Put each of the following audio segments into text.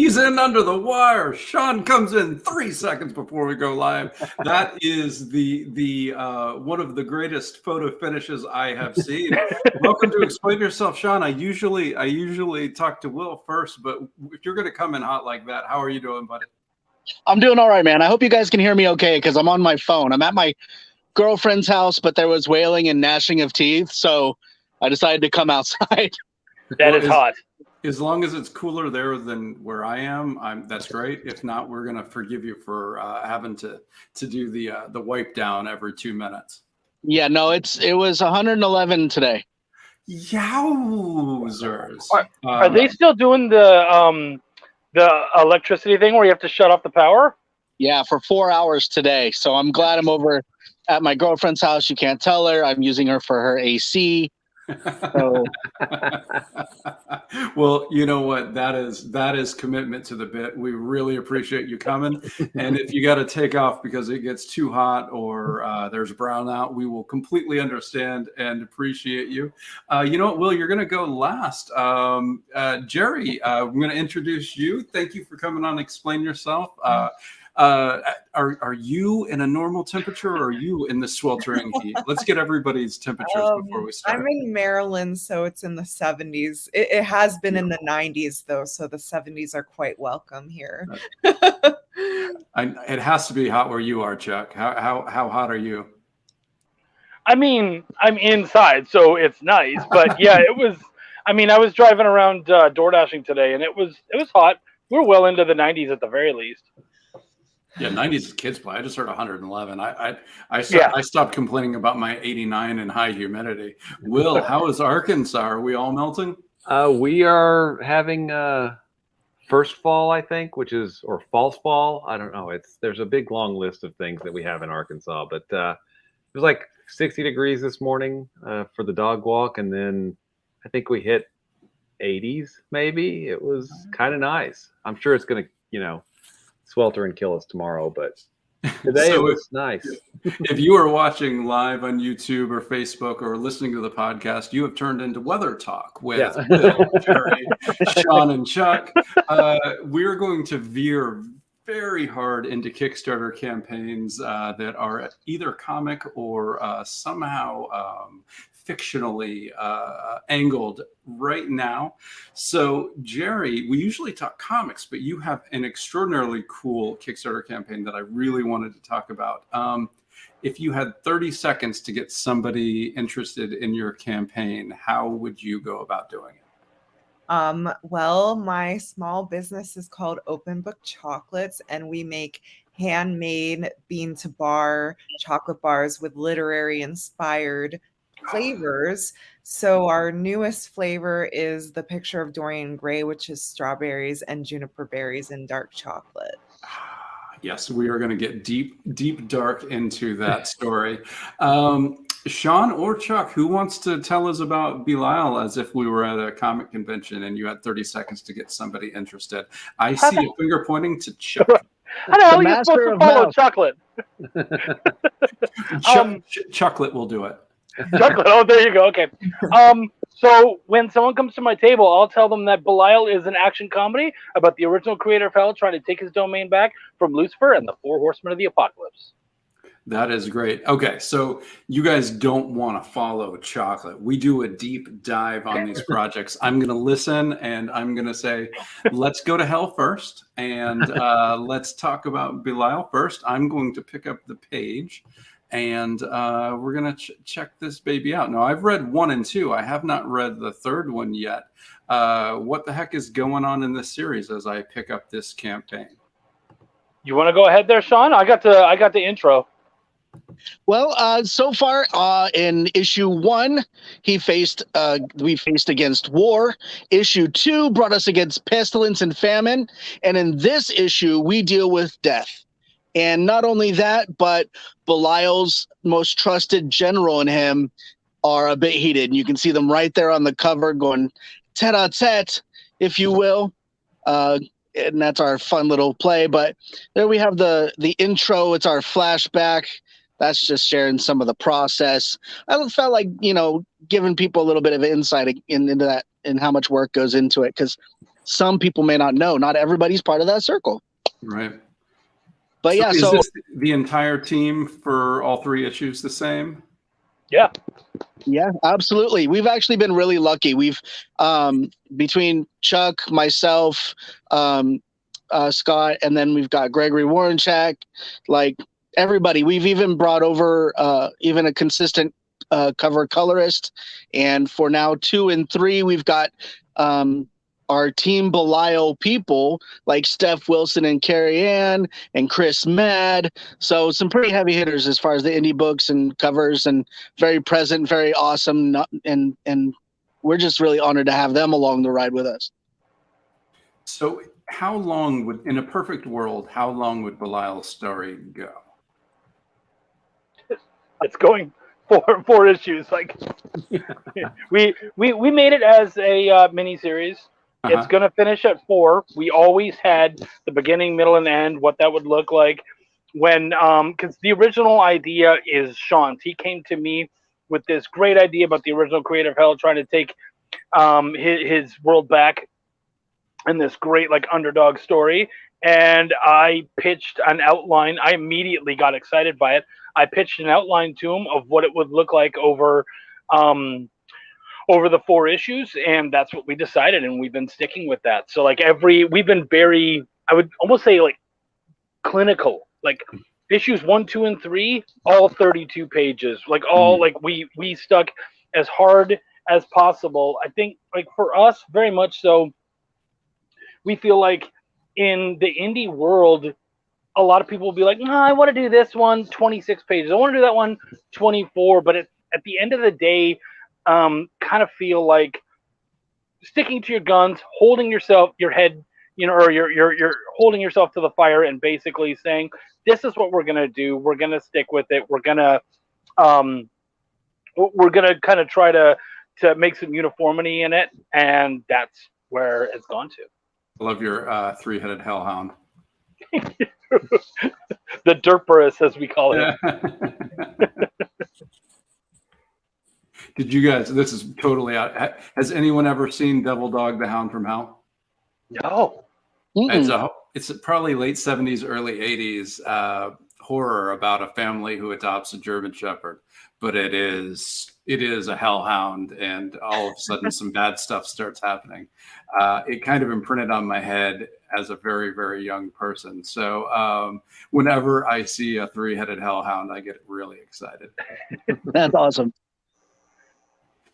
He's in under the wire. Sean comes in 3 seconds before we go live. That is the one of the greatest photo finishes I have seen. Welcome to Explain Yourself, Sean. I usually talk to Will first, but if you're going to come in hot like that, how are you doing, buddy? I'm doing all right, man. I hope you guys can hear me okay because I'm on my phone. I'm at my girlfriend's house, but there was wailing and gnashing of teeth, so I decided to come outside. That is hot. As long as it's cooler there than where I am, that's great. If not, we're gonna forgive you for having to do the wipe down every 2 minutes. Yeah, no, it was 111 today. Yowzers! Are they still doing the electricity thing where you have to shut off the power? Yeah, for 4 hours today. So I'm glad I'm over at my girlfriend's house. You can't tell her. I'm using her for her AC. So. Well, you know what? That is commitment to the bit. We really appreciate you coming. And if you got to take off because it gets too hot or there's brownout, we will completely understand and appreciate you. You know what, Will? You're going to go last. Jerry, I'm going to introduce you. Thank you for coming on. Explain Yourself. Are you in a normal temperature or are you in the sweltering heat? Let's get everybody's temperatures before we start. I'm in Maryland, so it's in the 70s. It has been in the 90s though, so the 70s are quite welcome here. It has to be hot where you are, Chuck. How hot are you? I mean, I'm inside, so it's nice. But yeah, it was. I mean, I was driving around door dashing today, and it was hot. We're well into the 90s at the very least. Yeah, 90s is kids play. I just heard 111. I stopped complaining about my 89 and high humidity. Will, how is Arkansas? Are we all melting? We are having first fall, I think, or false fall. I don't know. There's a big long list of things that we have in Arkansas, but it was like 60 degrees this morning for the dog walk, and then I think we hit 80s. Maybe it was kind of nice. I'm sure it's gonna, swelter and kill us tomorrow, but today it was nice. If you are watching live on YouTube or Facebook or listening to the podcast, you have turned into Weather Talk with Will, Jerry, Sean, and Chuck. We're going to veer very hard into Kickstarter campaigns that are either comic or somehow fictionally angled right now. So Jerry, we usually talk comics, but you have an extraordinarily cool Kickstarter campaign that I really wanted to talk about. If you had 30 seconds to get somebody interested in your campaign, how would you go about doing it? Well, my small business is called Open Book Chocolates, and we make handmade bean to bar chocolate bars with literary inspired flavors. So our newest flavor is the picture of Dorian Gray, which is strawberries and juniper berries in dark chocolate. Yes, we are going to get deep dark into that story. Sean or Chuck, who wants to tell us about Belial as if we were at a comic convention and you had 30 seconds to get somebody interested? I see a finger pointing to Chuck. How the hell are you supposed to follow chocolate? Chocolate will do it. Chocolate. Oh, there you go. Okay. So when someone comes to my table, I'll tell them that Belial is an action comedy about the original creator of hell trying to take his domain back from Lucifer and the 4 horsemen of the apocalypse. That is great. Okay, so you guys don't want to follow chocolate. We do a deep dive on these projects. I'm going to listen and I'm going to say, let's go to hell first. And let's talk about Belial first. I'm going to pick up the page. And we're going to check this baby out. Now, I've read 1 and 2. I have not read the 3rd one yet. What the heck is going on in this series as I pick up this campaign? You want to go ahead there, Sean? I got the intro. Well, so far in issue 1, we faced against war. Issue 2 brought us against pestilence and famine. And in this issue, we deal with death. And not only that, but Belial's most trusted general and him are a bit heated. And you can see them right there on the cover going tete-a-tete, if you will. And that's our fun little play. But there we have the intro. It's our flashback. That's just sharing some of the process. I felt like, giving people a little bit of insight into that and how much work goes into it. Because some people may not know. Not everybody's part of that circle. Right. But yeah, is so this the entire team for all 3 issues the same? Yeah. yeah, absolutely. We've actually been really lucky. We've between Chuck, myself, Scott, and then we've got Gregory Warrenchak, like everybody. We've even brought over even a consistent cover colorist, and for now 2 and 3, we've got our Team Belial people like Steph Wilson and Carrie Ann and Chris Mad. So some pretty heavy hitters as far as the indie books and covers, and very present, very awesome. And we're just really honored to have them along the ride with us. So how long would, in a perfect world, how long would Belial's story go? It's going 4 issues. Like we made it as a mini series. It's going to finish at 4. We always had the beginning, middle, and end, what that would look like. When, because the original idea is Sean's. He came to me with this great idea about the original Creator of Hell, trying to take his world back in this great, like, underdog story. And I pitched an outline. I immediately got excited by it. I pitched an outline to him of what it would look like over the 4 issues, and that's what we decided, and we've been sticking with that. So like we've been very, I would almost say, like, clinical. Like issues 1, 2, and 3, all 32 pages. Like all like we stuck as hard as possible. I think, like, for us, very much so, we feel like in the indie world, a lot of people will be like, no, I want to do this one 26 pages. I want to do that one 24. But at the end of the day, kind of feel like sticking to your guns, holding your head, or you're holding yourself to the fire, and basically saying, this is what we're gonna do. We're gonna stick with it. We're gonna kind of try to make some uniformity in it, and that's where it's gone to. I love your 3-headed hellhound. The Derperus, as we call it. Did you guys, this is totally out, has anyone ever seen Devil Dog the Hound from Hell? No. It's probably late 70s, early 80s horror about a family who adopts a German Shepherd, but it is a hellhound, and all of a sudden some bad stuff starts happening. It kind of imprinted on my head as a very, very young person. So whenever I see a 3-headed hellhound, I get really excited. That's awesome.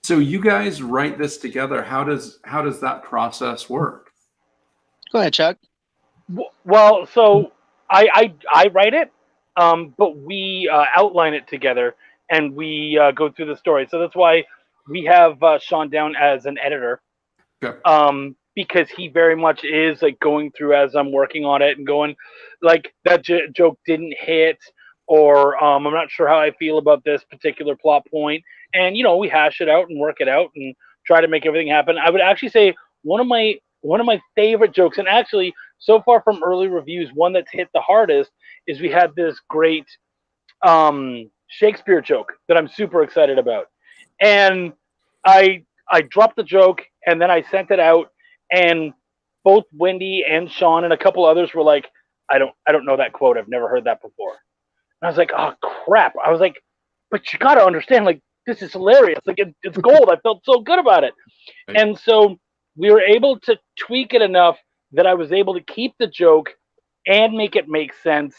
So you guys write this together. How does that process work? Go ahead, Chuck. Well, so I write it, but we outline it together, and we go through the story. So that's why we have Sean down as an editor, because he very much is like going through as I'm working on it and going, like, that joke didn't hit, or I'm not sure how I feel about this particular plot point. And, we hash it out and work it out and try to make everything happen. I would actually say one of my favorite jokes, and actually so far from early reviews, one that's hit the hardest, is we had this great Shakespeare joke that I'm super excited about. And I dropped the joke, and then I sent it out, and both Wendy and Sean and a couple others were like, I don't know that quote. I've never heard that before. And I was like, oh crap. I was like, but you got to understand, like, this is hilarious. Like, it's gold. I felt so good about it. Right. And so we were able to tweak it enough that I was able to keep the joke and make it make sense,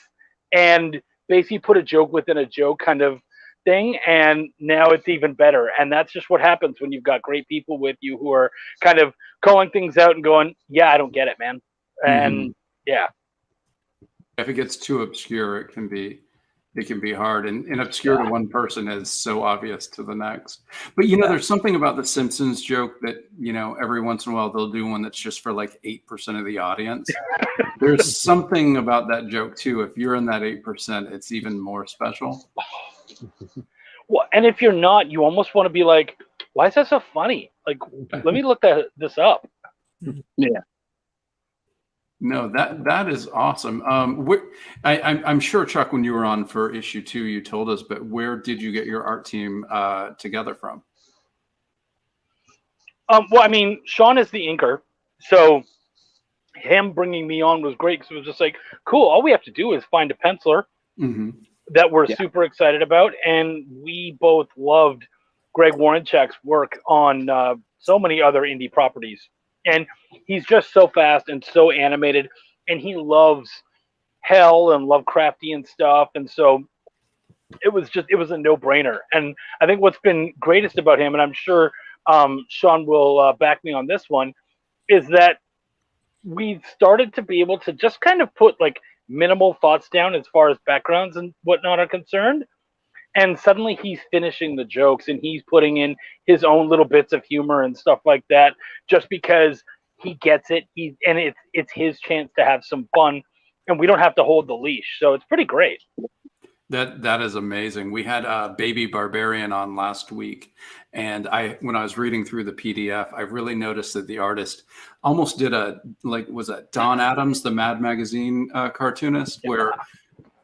and basically put a joke within a joke kind of thing. And now it's even better. And that's just what happens when you've got great people with you who are kind of calling things out and going, yeah, I don't get it, man. And yeah. If it gets too obscure, it can be hard, and obscure to one person is so obvious to the next. But there's something about the Simpsons joke that every once in a while they'll do one that's just for like 8% of the audience. There's something about that joke too. If you're in that 8%, it's even more special. Well, and if you're not, you almost want to be like, why is that so funny? Like, let me look this up. Yeah. No, that is awesome. I'm sure, Chuck, when you were on for issue 2, you told us, but where did you get your art team together from? Well, I mean, Sean is the inker, so him bringing me on was great because it was just like, cool. All we have to do is find a penciler that we're super excited about, and we both loved Greg Warrenchak's work on so many other indie properties, and he's just so fast and so animated, and he loves Hell and Lovecraftian stuff, and so it was a no-brainer. And I think what's been greatest about him, and I'm sure Sean will back me on this one, is that we started to be able to just kind of put like minimal thoughts down as far as backgrounds and whatnot are concerned. And suddenly he's finishing the jokes and he's putting in his own little bits of humor and stuff like that, just because he gets it. It's his chance to have some fun, and we don't have to hold the leash. So it's pretty great. That is amazing. We had Baby Barbarian on last week, and when I was reading through the PDF, I really noticed that the artist almost did was that Don Adams, the Mad Magazine cartoonist, where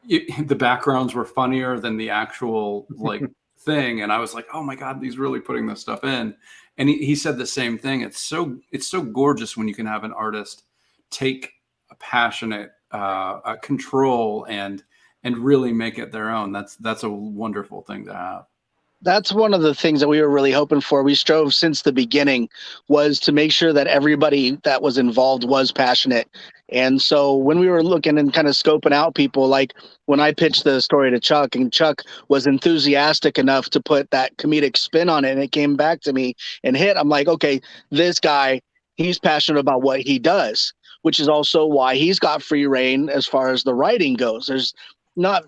the backgrounds were funnier than the actual thing, and I was like, oh my god, he's really putting this stuff in. And he said the same thing. It's so gorgeous when you can have an artist take a passionate control and really make it their own. That's a wonderful thing to have. That's one of the things that we were really hoping for. We strove since the beginning was to make sure that everybody that was involved was passionate. And so when we were looking and kind of scoping out people, like when I pitched the story to Chuck, and Chuck was enthusiastic enough to put that comedic spin on it, and it came back to me and hit, I'm like, okay, this guy, he's passionate about what he does, which is also why he's got free reign as far as the writing goes. There's not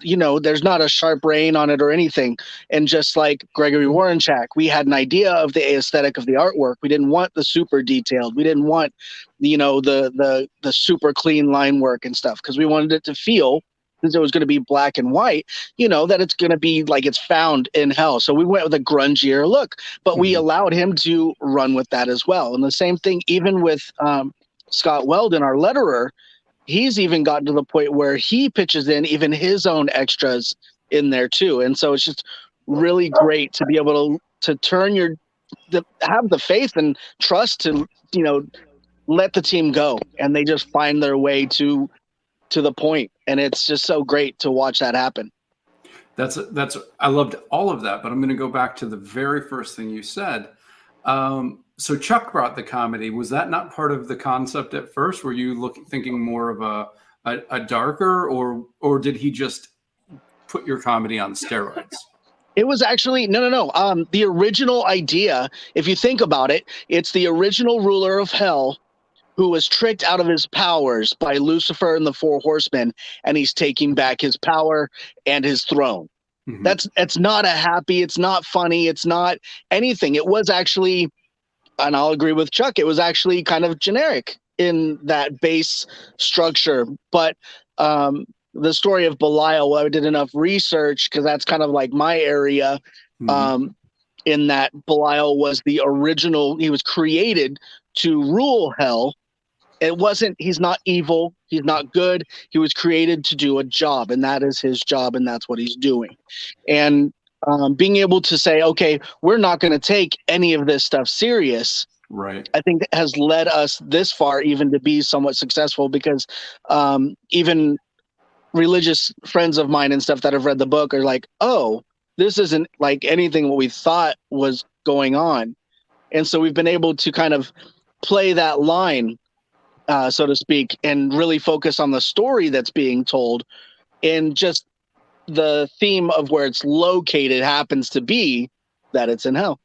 a sharp rein on it or anything. And just like Gregory Warrenchak, we had an idea of the aesthetic of the artwork. We didn't want the super detailed. We didn't want, the super clean line work and stuff, because we wanted it to feel, since it was going to be black and white, that it's going to be like it's found in hell. So we went with a grungier look, but we allowed him to run with that as well. And the same thing, even with Scott Weldon, our letterer, he's even gotten to the point where he pitches in even his own extras in there too. And so it's just really great to be able to turn have the faith and trust to, let the team go, and they just find their way to the point. And it's just so great to watch that happen. I loved all of that, but I'm going to go back to the very first thing you said. So Chuck brought the comedy. Was that not part of the concept at first? Were you thinking more of a darker, or did he just put your comedy on steroids? It was actually no. The original idea, if you think about it, it's the original ruler of hell who was tricked out of his powers by Lucifer and the Four Horsemen, and he's taking back his power and his throne. Mm-hmm. It's not a happy, it's not funny, it's not anything. It was actually, and I'll agree with Chuck, it was actually kind of generic in that base structure. But the story of Belial, I did enough research, because that's kind of like my area, in that Belial was the original, he was created to rule hell. He's not evil, he's not good, he was created to do a job, and that is his job, and that's what he's doing. And being able to say, okay, we're not going to take any of this stuff serious, right? I think that has led us this far even to be somewhat successful, because even religious friends of mine and stuff that have read the book are like, oh, this isn't like anything what we thought was going on. And so we've been able to kind of play that line, so to speak, and really focus on the story that's being told, and just the theme of where it's located happens to be that it's in hell.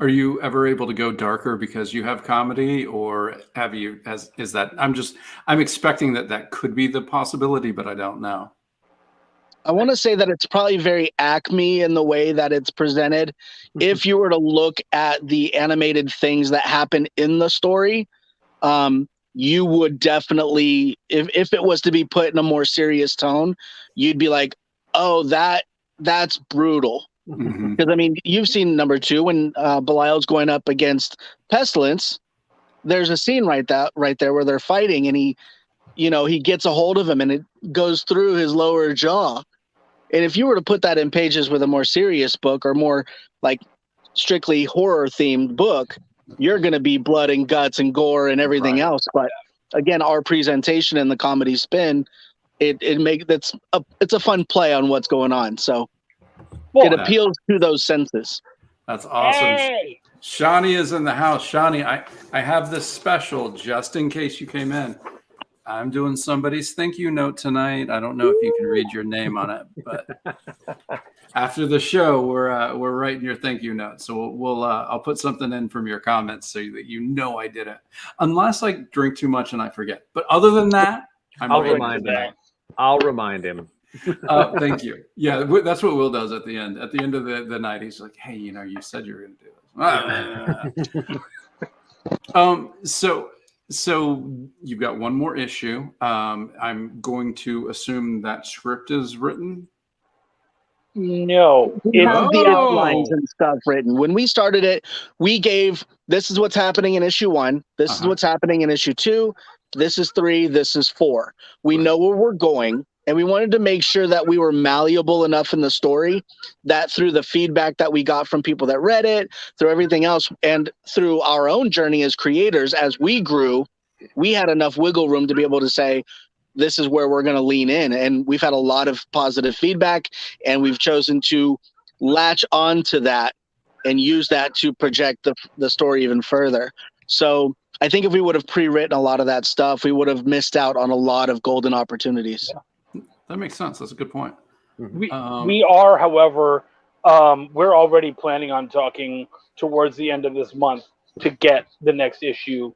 Are you ever able to go darker because you have comedy, or is that, I'm expecting that could be the possibility, but I don't know. I want to say that it's probably very Acme in the way that it's presented. If you were to look at the animated things that happen in the story, you would definitely, if it was to be put in a more serious tone, you'd be like, oh, that's brutal. Because I mean, you've seen number 2 when Belial's going up against Pestilence. There's a scene right there where they're fighting, and he gets a hold of him, and it goes through his lower jaw. And if you were to put that in pages with a more serious book, or more like strictly horror themed book, you're going to be blood and guts and gore and everything else. But again, our presentation and the comedy spin, it's a fun play on what's going on. So it appeals to those senses. That's awesome. Hey! Shawnee is in the house. Shawnee, I have this special just in case you came in. I'm doing somebody's thank you note tonight. I don't know if you can read your name on it, but after the show, we're writing your thank you note. So I'll put something in from your comments so that you know I did it, unless I drink too much and I forget. But other than that, I'll remind him. I'll remind him. Thank you. Yeah, that's what Will does at the end. At the end of the night, he's like, "Hey, you said you were going to do this." So you've got one more issue. I'm going to assume that script is written. No, We have the outlines and stuff written. When we started it, we gave, this is what's happening in issue 1. This is what's happening in issue 2. This is 3. This is 4. We know where we're going. And we wanted to make sure that we were malleable enough in the story that through the feedback that we got from people that read it, through everything else, and through our own journey as creators, as we grew, we had enough wiggle room to be able to say, this is where we're going to lean in. And we've had a lot of positive feedback, and we've chosen to latch on to that and use that to project the story even further. So I think if we would have pre-written a lot of that stuff, we would have missed out on a lot of golden opportunities. Yeah. That makes sense. That's a good point. We are, however, we're already planning on talking towards the end of this month to get the next issue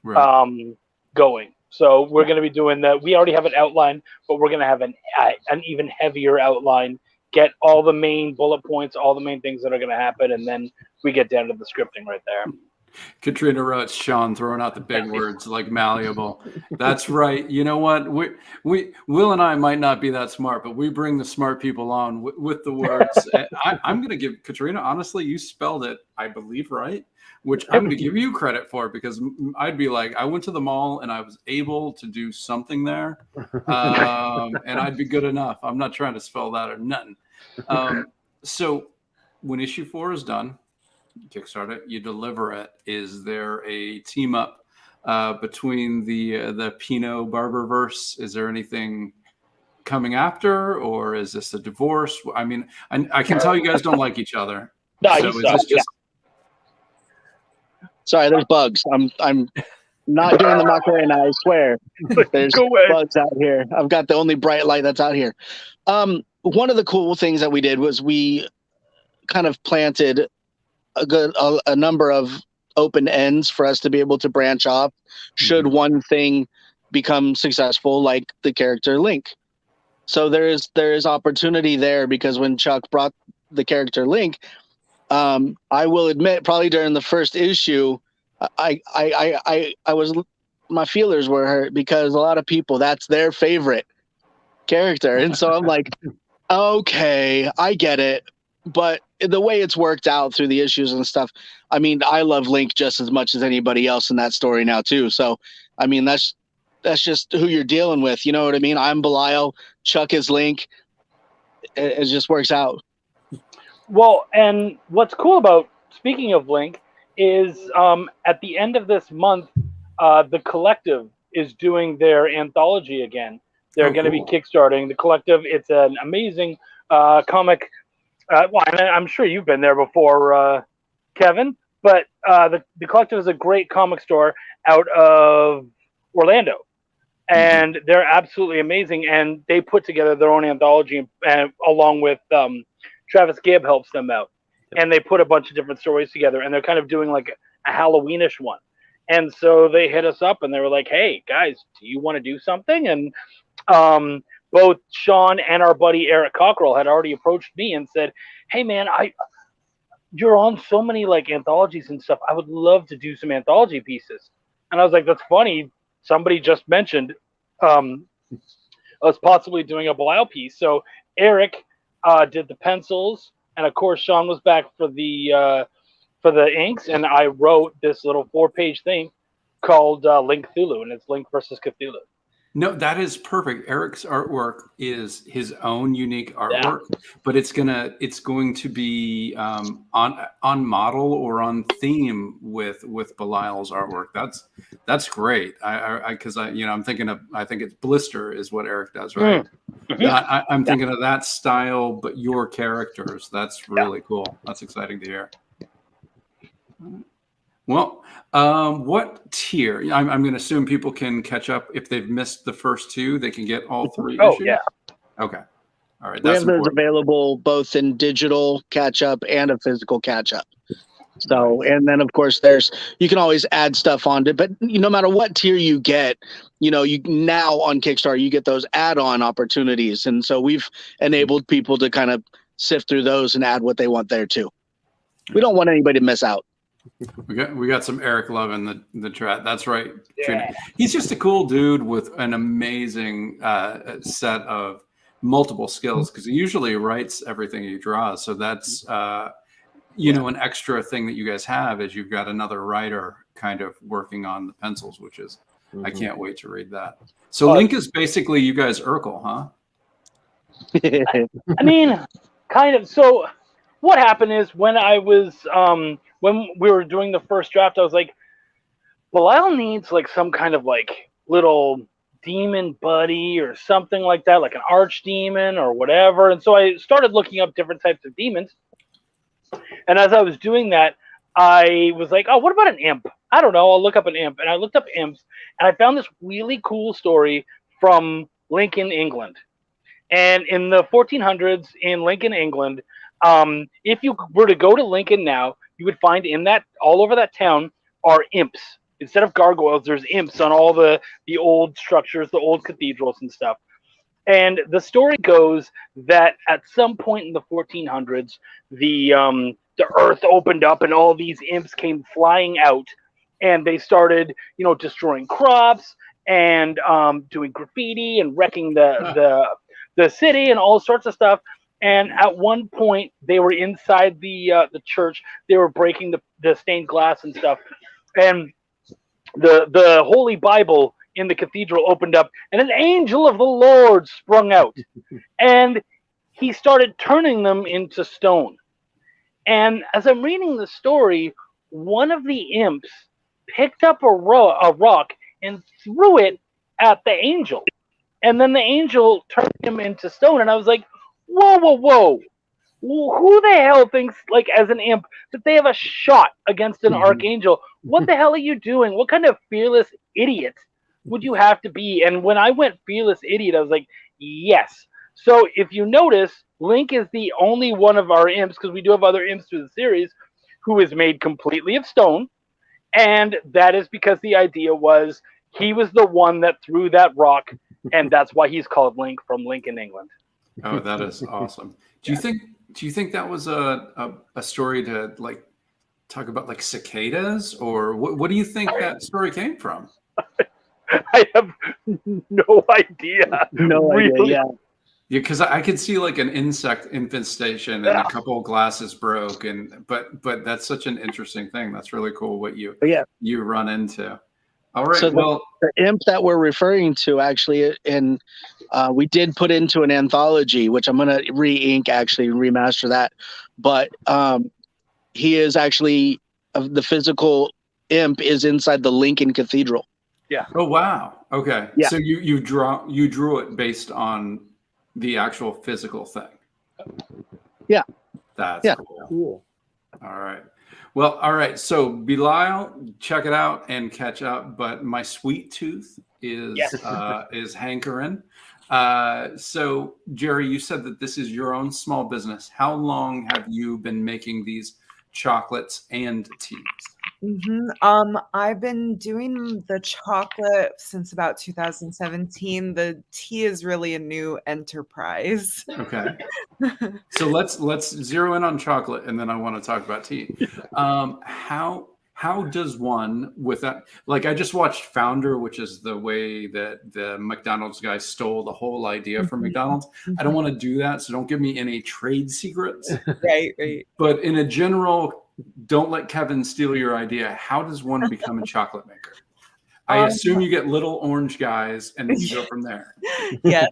going. So we're going to be doing that. We already have an outline, but we're going to have an even heavier outline, get all the main bullet points, all the main things that are going to happen, and then we get down to the scripting right there. Katrina wrote Sean throwing out the big words like malleable. That's right. You know what? We Will and I might not be that smart, but we bring the smart people on with the words. I'm going to give Katrina, honestly, you spelled it, I believe, right? Which I'm going to give you credit for, because I'd be like, I went to the mall and I was able to do something there, and I'd be good enough. I'm not trying to spell that or nothing. So when issue 4 is done, Kickstarter it, you deliver it. Is there a team up between the Pinot Barberverse? Is there anything coming after, or is this a divorce? I mean, I can tell you guys don't like each other. No, so is this just... Sorry, there's bugs. I'm not doing the Macarena, I swear. There's bugs out here. I've got the only bright light that's out here. One of the cool things that we did was we kind of planted a number of open ends for us to be able to branch off should one thing become successful, like the character Link. So there is opportunity there, because when Chuck brought the character Link, I will admit, probably during the first issue, I was, my feelers were hurt, because a lot of people, that's their favorite character, and so I'm like, okay, I get it. But the way it's worked out through the issues and stuff, I mean, I love Link just as much as anybody else in that story now too. So, I mean, that's just who you're dealing with. You know what I mean? I'm Belial, Chuck is Link. It just works out. Well, and what's cool about, speaking of Link, is at the end of this month, the Collective is doing their anthology again. They're going to be kickstarting the Collective. It's an amazing comic. Well, and I'm sure you've been there before, Kevin, but the Collective is a great comic store out of Orlando, and they're absolutely amazing, and they put together their own anthology, and along with Travis Gibb helps them out, and they put a bunch of different stories together, and they're kind of doing like a Halloweenish one. And so they hit us up, and they were like, hey, guys, do you want to do something? And both Sean and our buddy Eric Cockrell had already approached me and said, hey, man, you're on so many like anthologies and stuff. I would love to do some anthology pieces. And I was like, that's funny. Somebody just mentioned us possibly doing a Belial piece. So Eric did the pencils, and of course Sean was back for the inks, and I wrote this little 4-page thing called Link Cthulhu, and it's Link versus Cthulhu. No, that is perfect. Eric's artwork is his own unique artwork, but it's going to be on model or on theme with Belial's artwork. That's great. Because I'm thinking of, I think it's Blister is what Eric does, right? I'm thinking of that style, but your characters. That's really cool. That's exciting to hear. Well, what tier? I'm going to assume people can catch up if they've missed the first two. They can get all three issues. Yeah. Okay. All right. We That's have those important. available both in digital catch up and a physical catch up. So, Nice. and then of course you can always add stuff onto it, but no matter what tier you get, you now on Kickstarter, you get those add-on opportunities. And so we've enabled people to kind of sift through those and add what they want there too. We don't want anybody to miss out. We got some Eric love in the chat. That's right. Yeah. He's just a cool dude with an amazing set of multiple skills, because he usually writes everything he draws. So that's an extra thing that you guys have is you've got another writer kind of working on the pencils, which is I can't wait to read that. So Link is basically you guys Urkel, huh? I mean, kind of. So what happened is when I was when we were doing the first draft, I was like, Belial needs like some kind of like little demon buddy or something like that, like an archdemon or whatever. And so I started looking up different types of demons. And as I was doing that, I was like, oh, what about an imp? I don't know. I'll look up an imp. And I looked up imps, and I found this really cool story from Lincoln, England. And in the 1400s in Lincoln, England, if you were to go to Lincoln now, you would find in that all over that town are imps. Instead of gargoyles, there's imps on all the old structures, the old cathedrals and stuff. And the story goes that at some point in the 1400s, the earth opened up and all these imps came flying out, and they started, destroying crops and doing graffiti and wrecking the city and all sorts of stuff. And at one point, they were inside the church. They were breaking the stained glass and stuff, and the Holy Bible in the cathedral opened up, and an angel of the Lord sprung out, and he started turning them into stone. And as I'm reading the story, one of the imps picked up a rock and threw it at the angel, and then the angel turned him into stone. And I was like, whoa. Who the hell thinks, like, as an imp, that they have a shot against an archangel? What the hell are you doing? What kind of fearless idiot would you have to be? And when I went fearless idiot, I was like, yes. So if you notice, Link is the only one of our imps, because we do have other imps through the series, who is made completely of stone. And that is because the idea was he was the one that threw that rock, and that's why he's called Link from Lincoln, England. Oh, that is awesome. Do you think that was a story to like talk about like cicadas, or what do you think that story came from? I have no idea. No idea. Yeah. Yeah, because I could see like an insect infestation and a couple of glasses broke, but that's such an interesting thing. That's really cool what you run into. All right. So well, the imp that we're referring to actually, and we did put into an anthology, which I'm going to re-ink actually and remaster that. But he is actually the physical imp is inside the Lincoln Cathedral. Yeah. Oh wow. Okay. Yeah. So you drew it based on the actual physical thing. Yeah. That's cool. All right. Well, all right. So Belial, check it out and catch up. But my sweet tooth is hankering. So Jerry, you said that this is your own small business. How long have you been making these chocolates and teas? I've been doing the chocolate since about 2017. The tea is really a new enterprise. Okay. So let's zero in on chocolate, and then I want to talk about tea. How does one with that? Like I just watched Founder, which is the way that the McDonald's guy stole the whole idea from McDonald's. I don't want to do that, so don't give me any trade secrets. Right. But in a general, don't let Kevin steal your idea. How does one become a chocolate maker? I assume you get little orange guys and then you go from there. Yes.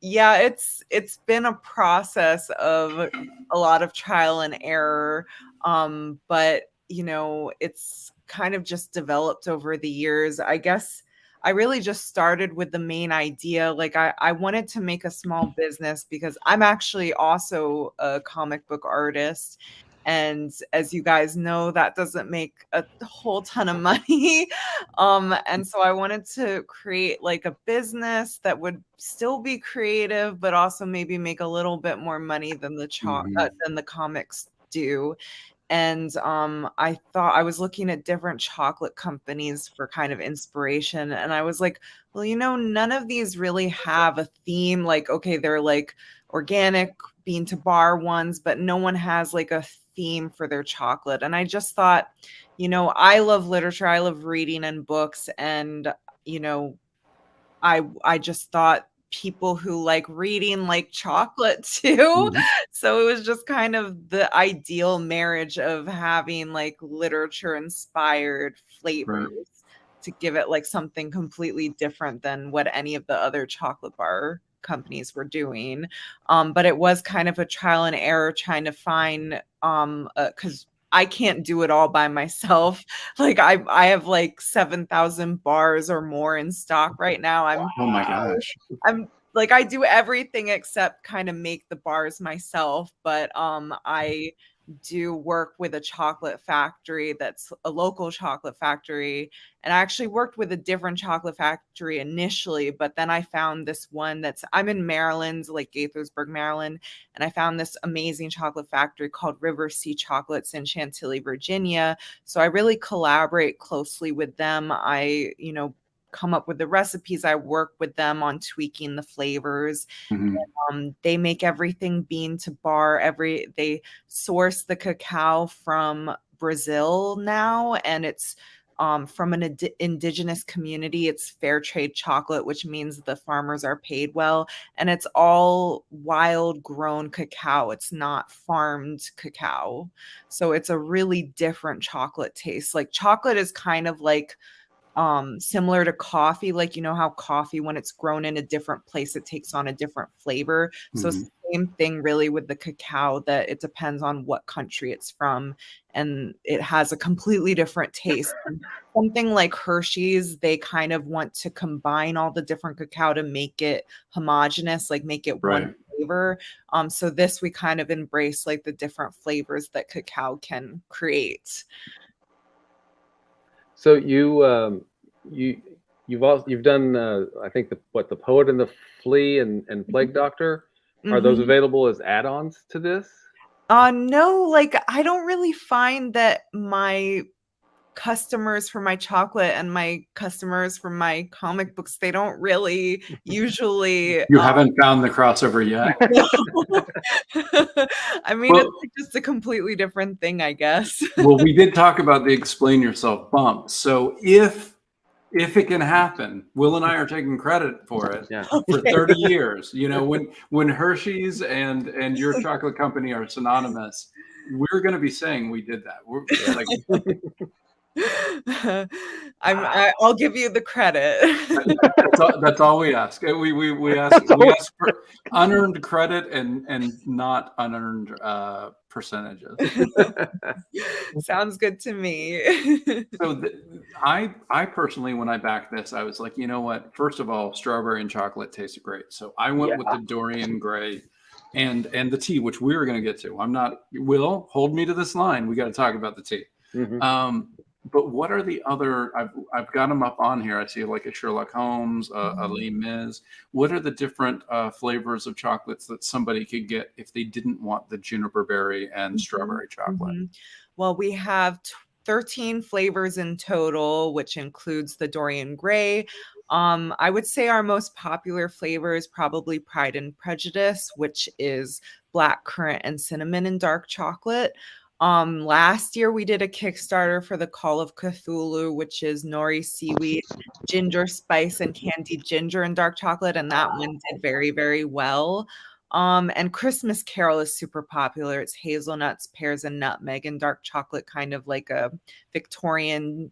Yeah, it's been a process of a lot of trial and error. But it's kind of just developed over the years. I guess I really just started with the main idea. Like I wanted to make a small business because I'm actually also a comic book artist. And as you guys know, that doesn't make a whole ton of money. And so I wanted to create like a business that would still be creative, but also maybe make a little bit more money than than the comics do. And I thought I was looking at different chocolate companies for kind of inspiration. And I was like, well, none of these really have a theme. Like, okay, they're like organic bean to bar ones, but no one has like a theme for their chocolate. And I just thought, I love literature, I love reading and books. And, I just thought people who like reading like chocolate too. Mm-hmm. So it was just kind of the ideal marriage of having like literature inspired flavors to give it like something completely different than what any of the other chocolate bar companies were doing. But it was kind of a trial and error trying to find because I can't do it all by myself. Like I have like 7,000 bars or more in stock right now. Oh my gosh. I'm like, I do everything except kind of make the bars myself. But I do work with a chocolate factory that's a local chocolate factory. And I actually worked with a different chocolate factory initially, but then I found this one I'm in Maryland, like Gaithersburg, Maryland. And I found this amazing chocolate factory called River Sea Chocolates in Chantilly, Virginia. So I really collaborate closely with them. I, come up with the recipes. I work with them on tweaking the flavors. Mm-hmm. They make everything bean to bar. They source the cacao from Brazil now, and it's from an indigenous community. It's fair trade chocolate, which means the farmers are paid well, and it's all wild grown cacao. It's not farmed cacao, so it's a really different chocolate taste. Like chocolate is kind of like similar to coffee, like how coffee, when it's grown in a different place, it takes on a different flavor. So same thing really with the cacao, that it depends on what country it's from and it has a completely different taste. Something like Hershey's, they kind of want to combine all the different cacao to make it homogenous, like make it one flavor. So this, we kind of embrace like the different flavors that cacao can create. So you've done I think the Poet and the Flea and Plague Doctor. Are those available as add-ons to this? No, like I don't really find that my customers for my chocolate and my customers for my comic books, they don't really usually you haven't found the crossover yet. I mean, it's like just a completely different thing, I guess. Well, we did talk about the explain yourself bump. So if it can happen, Will and I are taking credit for it for 30 years. When Hershey's and your chocolate company are synonymous, we're going to be saying we did that. We're like, I'll give you the credit. That's all we ask. We ask for unearned credit and not unearned percentages. Sounds good to me. So I personally, when I backed this, I was like, you know what? First of all, strawberry and chocolate tasted great. So I went with the Dorian Gray and the tea, which we were going to get to. Will, hold me to this line. We got to talk about the tea. But what are the other? I've got them up on here. I see like a Sherlock Holmes, a Les Mis. What are the different flavors of chocolates that somebody could get if they didn't want the juniper berry and strawberry chocolate? Well, we have 13 flavors in total, which includes the Dorian Gray. I would say our most popular flavor is probably Pride and Prejudice, which is black currant and cinnamon and dark chocolate. Last year we did a Kickstarter for the Call of Cthulhu, which is nori seaweed, ginger spice, and candied ginger and dark chocolate, and that one did very, very well. And Christmas Carol is super popular. It's hazelnuts, pears, and nutmeg and dark chocolate, kind of like a Victorian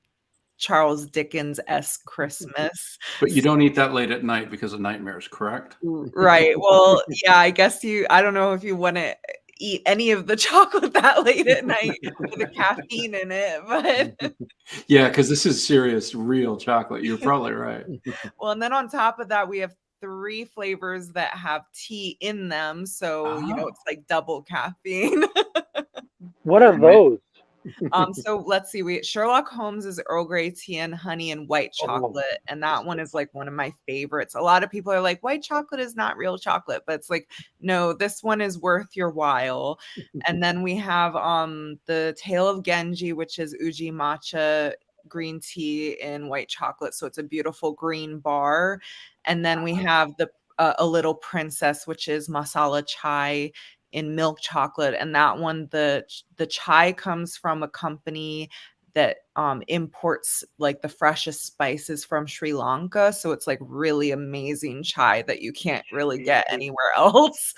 Charles Dickens-esque Christmas. But you don't eat that late at night because of nightmares, correct? Right. Well, yeah, I guess I don't know if you want to eat any of the chocolate that late at night with the caffeine in it, but Yeah, because this is serious, real chocolate. You're probably right. well, and then on top of that, we have 3 flavors that have tea in them. So, it's like double caffeine. What are those? So let's see. Sherlock Holmes is Earl Grey tea and honey and white chocolate, and that one is like one of my favorites. A lot of people are like, white chocolate is not real chocolate, but it's like, no, this one is worth your while. And then we have the Tale of Genji, which is uji matcha green tea in white chocolate, so it's a beautiful green bar. And then we have the A Little Princess, which is masala chai in milk chocolate, and that one, the chai comes from a company that imports like the freshest spices from Sri Lanka, so it's like really amazing chai that you can't really get anywhere else.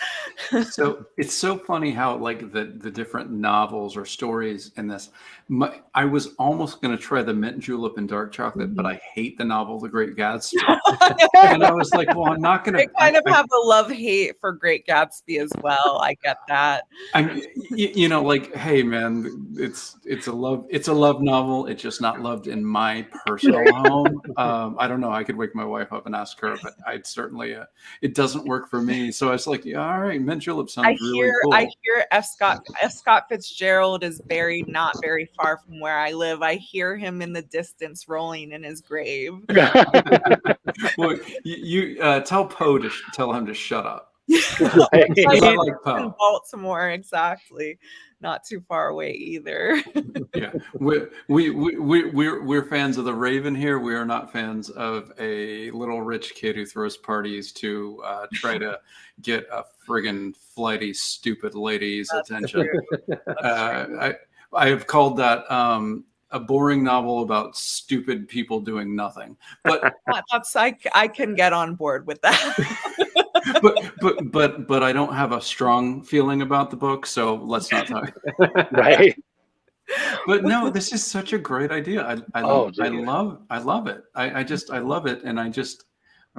So it's so funny how like the different novels or stories in this. I was almost going to try the mint julep and dark chocolate, but I hate the novel The Great Gatsby, and I was like, well, I'm not going to. I kind of have a love-hate for Great Gatsby as well. I get that. I'm, like, hey man, it's a love novel. It's just not loved in my personal home. I don't know. I could wake my wife up and ask her, but I'd certainly. It doesn't work for me. So I was like, yeah, all right, mint julep sounds really cool. I hear F. Scott Fitzgerald is buried not very far from where I live. I hear him in the distance rolling in his grave. Well, you tell Poe to tell him to shut up. I like Poe. In Baltimore, exactly. Not too far away either. Yeah, we're fans of the Raven here. We are not fans of a little rich kid who throws parties to try to get a friggin' flighty, stupid lady's attention. I have called that a boring novel about stupid people doing nothing. But I can get on board with that. but I don't have a strong feeling about the book, so let's not talk. Right. But no, this is such a great idea. I love it. I love it, and I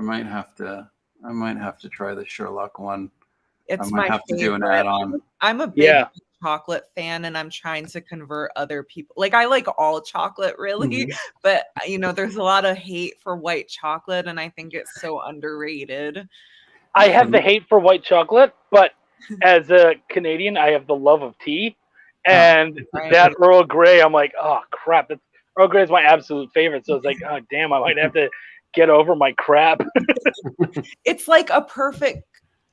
might have to try the Sherlock one. It's I might have to do an add-on. I'm a big chocolate fan, and I'm trying to convert other people. Like, I like all chocolate, really, but there's a lot of hate for white chocolate, and I think it's so underrated. I have the hate for white chocolate, but as a Canadian, I have the love of tea. And that Earl Grey, I'm like, oh crap! Earl Grey is my absolute favorite. So it's like, oh damn, I might have to get over my crap. It's like a perfect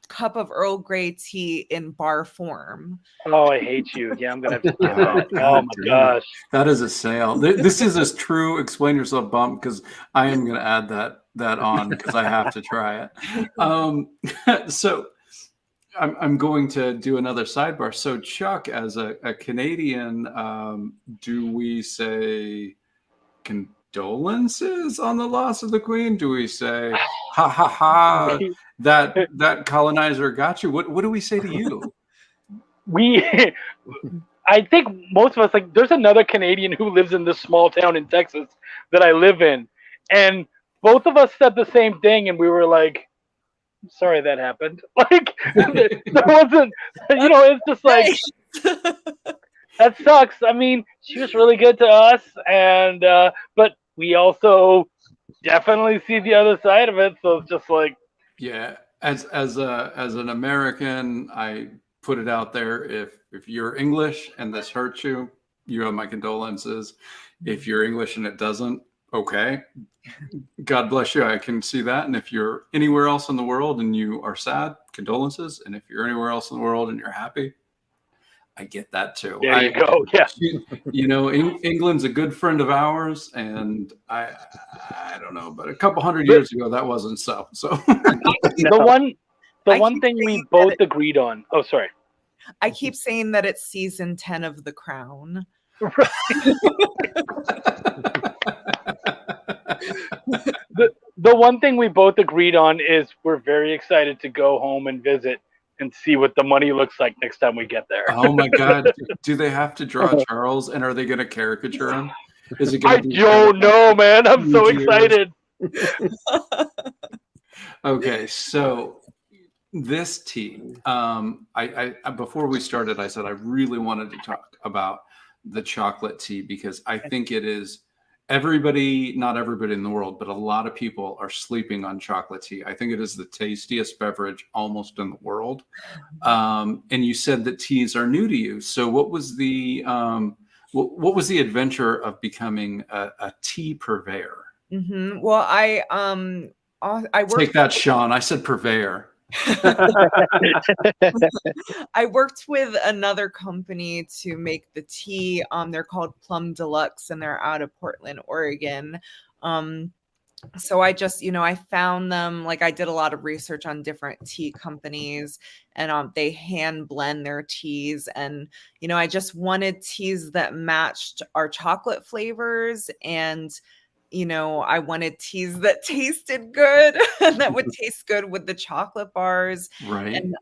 cup of Earl Grey tea in bar form. Oh, I hate you. Yeah, I'm gonna have to get that. Oh my gosh, that is a sale. This is a true explain yourself bump, because I am gonna add that on because I have to try it. So I'm going to do another sidebar. So Chuck, as a Canadian, do we say condolences on the loss of the Queen? Do we say ha ha ha that colonizer got you? What do we say to you? I think most of us, like, there's another Canadian who lives in this small town in Texas that I live in, and both of us said the same thing, and we were like, sorry that happened. Like, there wasn't, it's just like, that sucks. I mean, she was really good to us, and but we also definitely see the other side of it. So it's just like, yeah, as an American, I put it out there. If you're English and this hurts you, you have my condolences. If you're English and it doesn't, okay, God bless you. I can see that. And if you're anywhere else in the world and you are sad, condolences. And if you're anywhere else in the world and you're happy, I get that too. There you go. Yeah. England's a good friend of ours, and I don't know, but a couple hundred years ago that wasn't so. So the one thing we both agreed on. Oh, sorry. I keep saying that it's season 10 of The Crown. The one thing we both agreed on is we're very excited to go home and visit and see what the money looks like next time we get there. Oh my God. Do they have to draw Charles, and are they going to caricature him? Is it I going to be? don't know, man. I'm so Huge ears. excited. Okay, so this tea, I before we started, I said I really wanted to talk about the chocolate tea because I think it is everybody, not everybody in the world, but a lot of people are sleeping on chocolate tea. I think it is the tastiest beverage almost in the world. And you said that teas are new to you. So what was the adventure of becoming a tea purveyor? Well, I worked. Take that, Sean. I said purveyor. I worked with another company to make the tea. They're called Plum Deluxe, and they're out of Portland, Oregon. So I just, I found them, like I did a lot of research on different tea companies, and they hand blend their teas. And, I just wanted teas that matched our chocolate flavors, and I wanted teas that tasted good and that would taste good with the chocolate bars. Right. And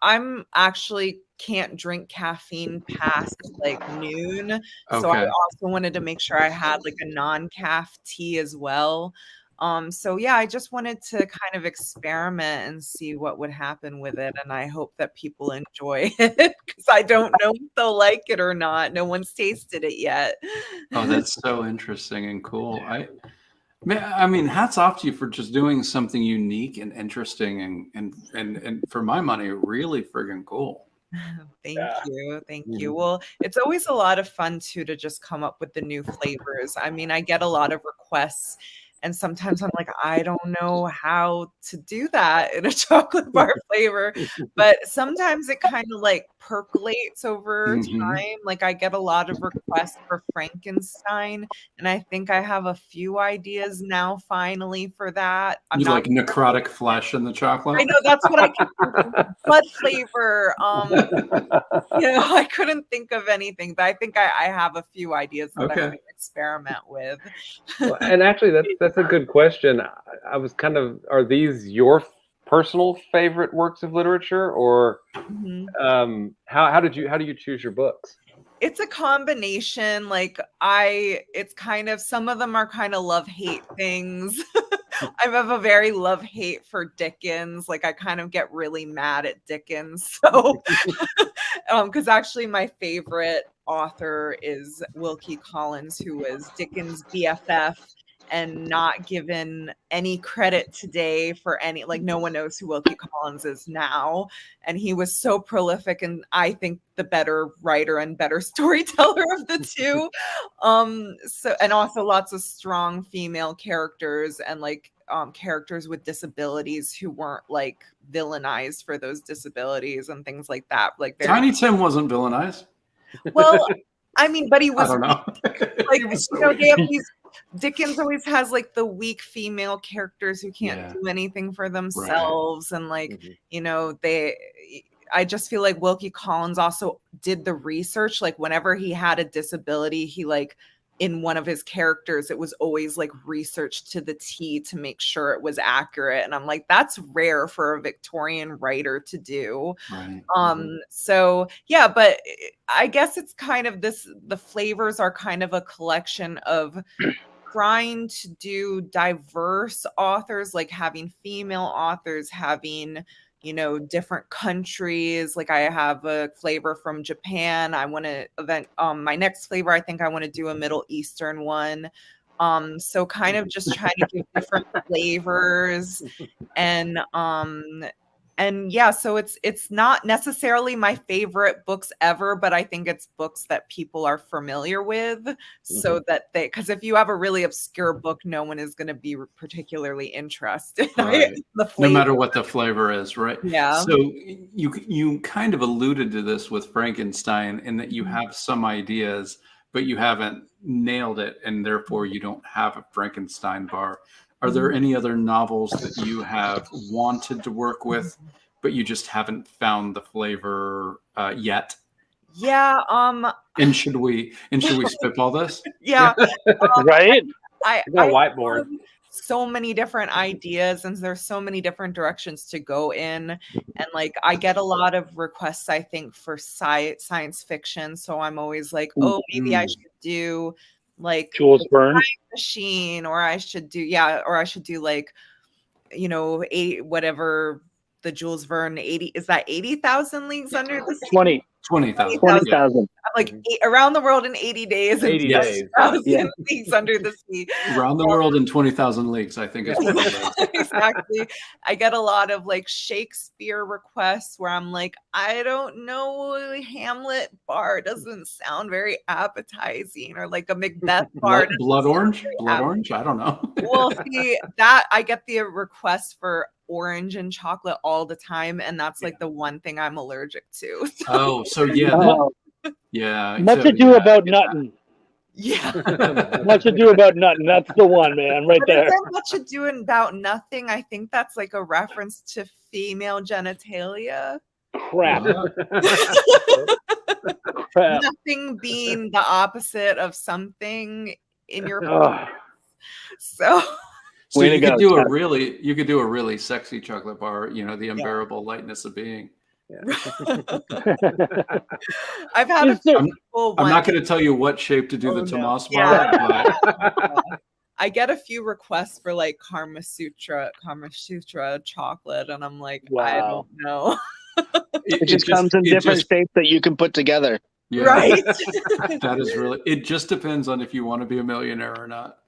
I'm actually can't drink caffeine past like noon. So I Okay. also wanted to make sure I had like a non-caff tea as well. So yeah, I just wanted to kind of experiment and see what would happen with it. And I hope that people enjoy it because I don't know if they'll like it or not. No one's tasted it yet. Oh, that's so interesting and cool. I mean, hats off to you for just doing something unique and interesting and for my money, really friggin' cool. Thank you. Thank you. Well, it's always a lot of fun too to just come up with the new flavors. I mean, I get a lot of requests and sometimes I'm like, I don't know how to do that in a chocolate bar flavor, but sometimes it kind of like percolates over time. Like I get a lot of requests for Frankenstein, and I think I have a few ideas now finally for that. I'm You not like necrotic flesh in the chocolate? I know that's what I keep thinking. Blood flavor. I couldn't think of anything, but I think I have a few ideas that I'm going to experiment with. Well, and actually, that's a good question. I was kind of, are these your personal favorite works of literature, or how do you choose your books? It's a combination. Like it's kind of, some of them are kind of love-hate things. I have a very love-hate for Dickens. Like I kind of get really mad at Dickens. So, because actually my favorite author is Wilkie Collins, who was Dickens' BFF and not given any credit today for any, like no one knows who Wilkie Collins is now. And he was so prolific and I think the better writer and better storyteller of the two. So, and also lots of strong female characters and like characters with disabilities who weren't like villainized for those disabilities and things like that. Like Tiny Tim wasn't villainized. Well, I mean, but he was, I don't know. like, they have these, Dickens always has like the weak female characters who can't do anything for themselves. Right. And like, I just feel like Wilkie Collins also did the research. Like whenever he had a disability, he like, in one of his characters, it was always like researched to the T to make sure it was accurate. And I'm like, that's rare for a Victorian writer to do. Right. So yeah, but I guess it's kind of the flavors are kind of a collection of trying to do diverse authors, like having female authors, having different countries. Like I have a flavor from Japan. I want to my next flavor, I think I want to do a Middle Eastern one. So kind of just trying to give different flavors and yeah, so it's not necessarily my favorite books ever, but I think it's books that people are familiar with, so that because if you have a really obscure book, no one is going to be particularly interested. Right. No matter what the flavor is, right? Yeah. So you kind of alluded to this with Frankenstein in that you have some ideas, but you haven't nailed it, and therefore you don't have a Frankenstein bar. Are there any other novels that you have wanted to work with, but you just haven't found the flavor yet? Yeah. And should we spitball this? Yeah. Right. I whiteboard. So many different ideas, and there's so many different directions to go in. And like I get a lot of requests, I think, for science fiction. So I'm always like, oh, maybe I should do like Jules Verne machine, or I should do like, whatever the Jules Verne 80, is that 80,000 Leagues Under the Sea? 20,000. 20,000. I'm like around the world in 80 days. 80 days. 20,000 Leagues Under the Sea. Around the world in 20,000 leagues, I think is what it is. Exactly. I get a lot of like Shakespeare requests where I'm like, I don't know, Hamlet bar doesn't sound very appetizing, or like a Macbeth bar. Blood Orange? Blood Orange? I don't know. Well, see, that I get the request for orange and chocolate all the time, and that's like the one thing I'm allergic to. So yeah. Much ado about nothing. Yeah. Much ado about nothing. That's the one, man, right But there. is there Much Ado About Nothing? I think that's like a reference to female genitalia. Crap. Nothing being the opposite of something in your so you could do a really sexy chocolate bar, the unbearable lightness of being. Yeah. I've had a few people. I'm not going to tell you what shape to do the Tomas bar. But... I get a few requests for like Kama Sutra chocolate, and I'm like, wow. I don't know. It just comes in different shapes that you can put together. Yeah. Right. That is really. It just depends on if you want to be a millionaire or not.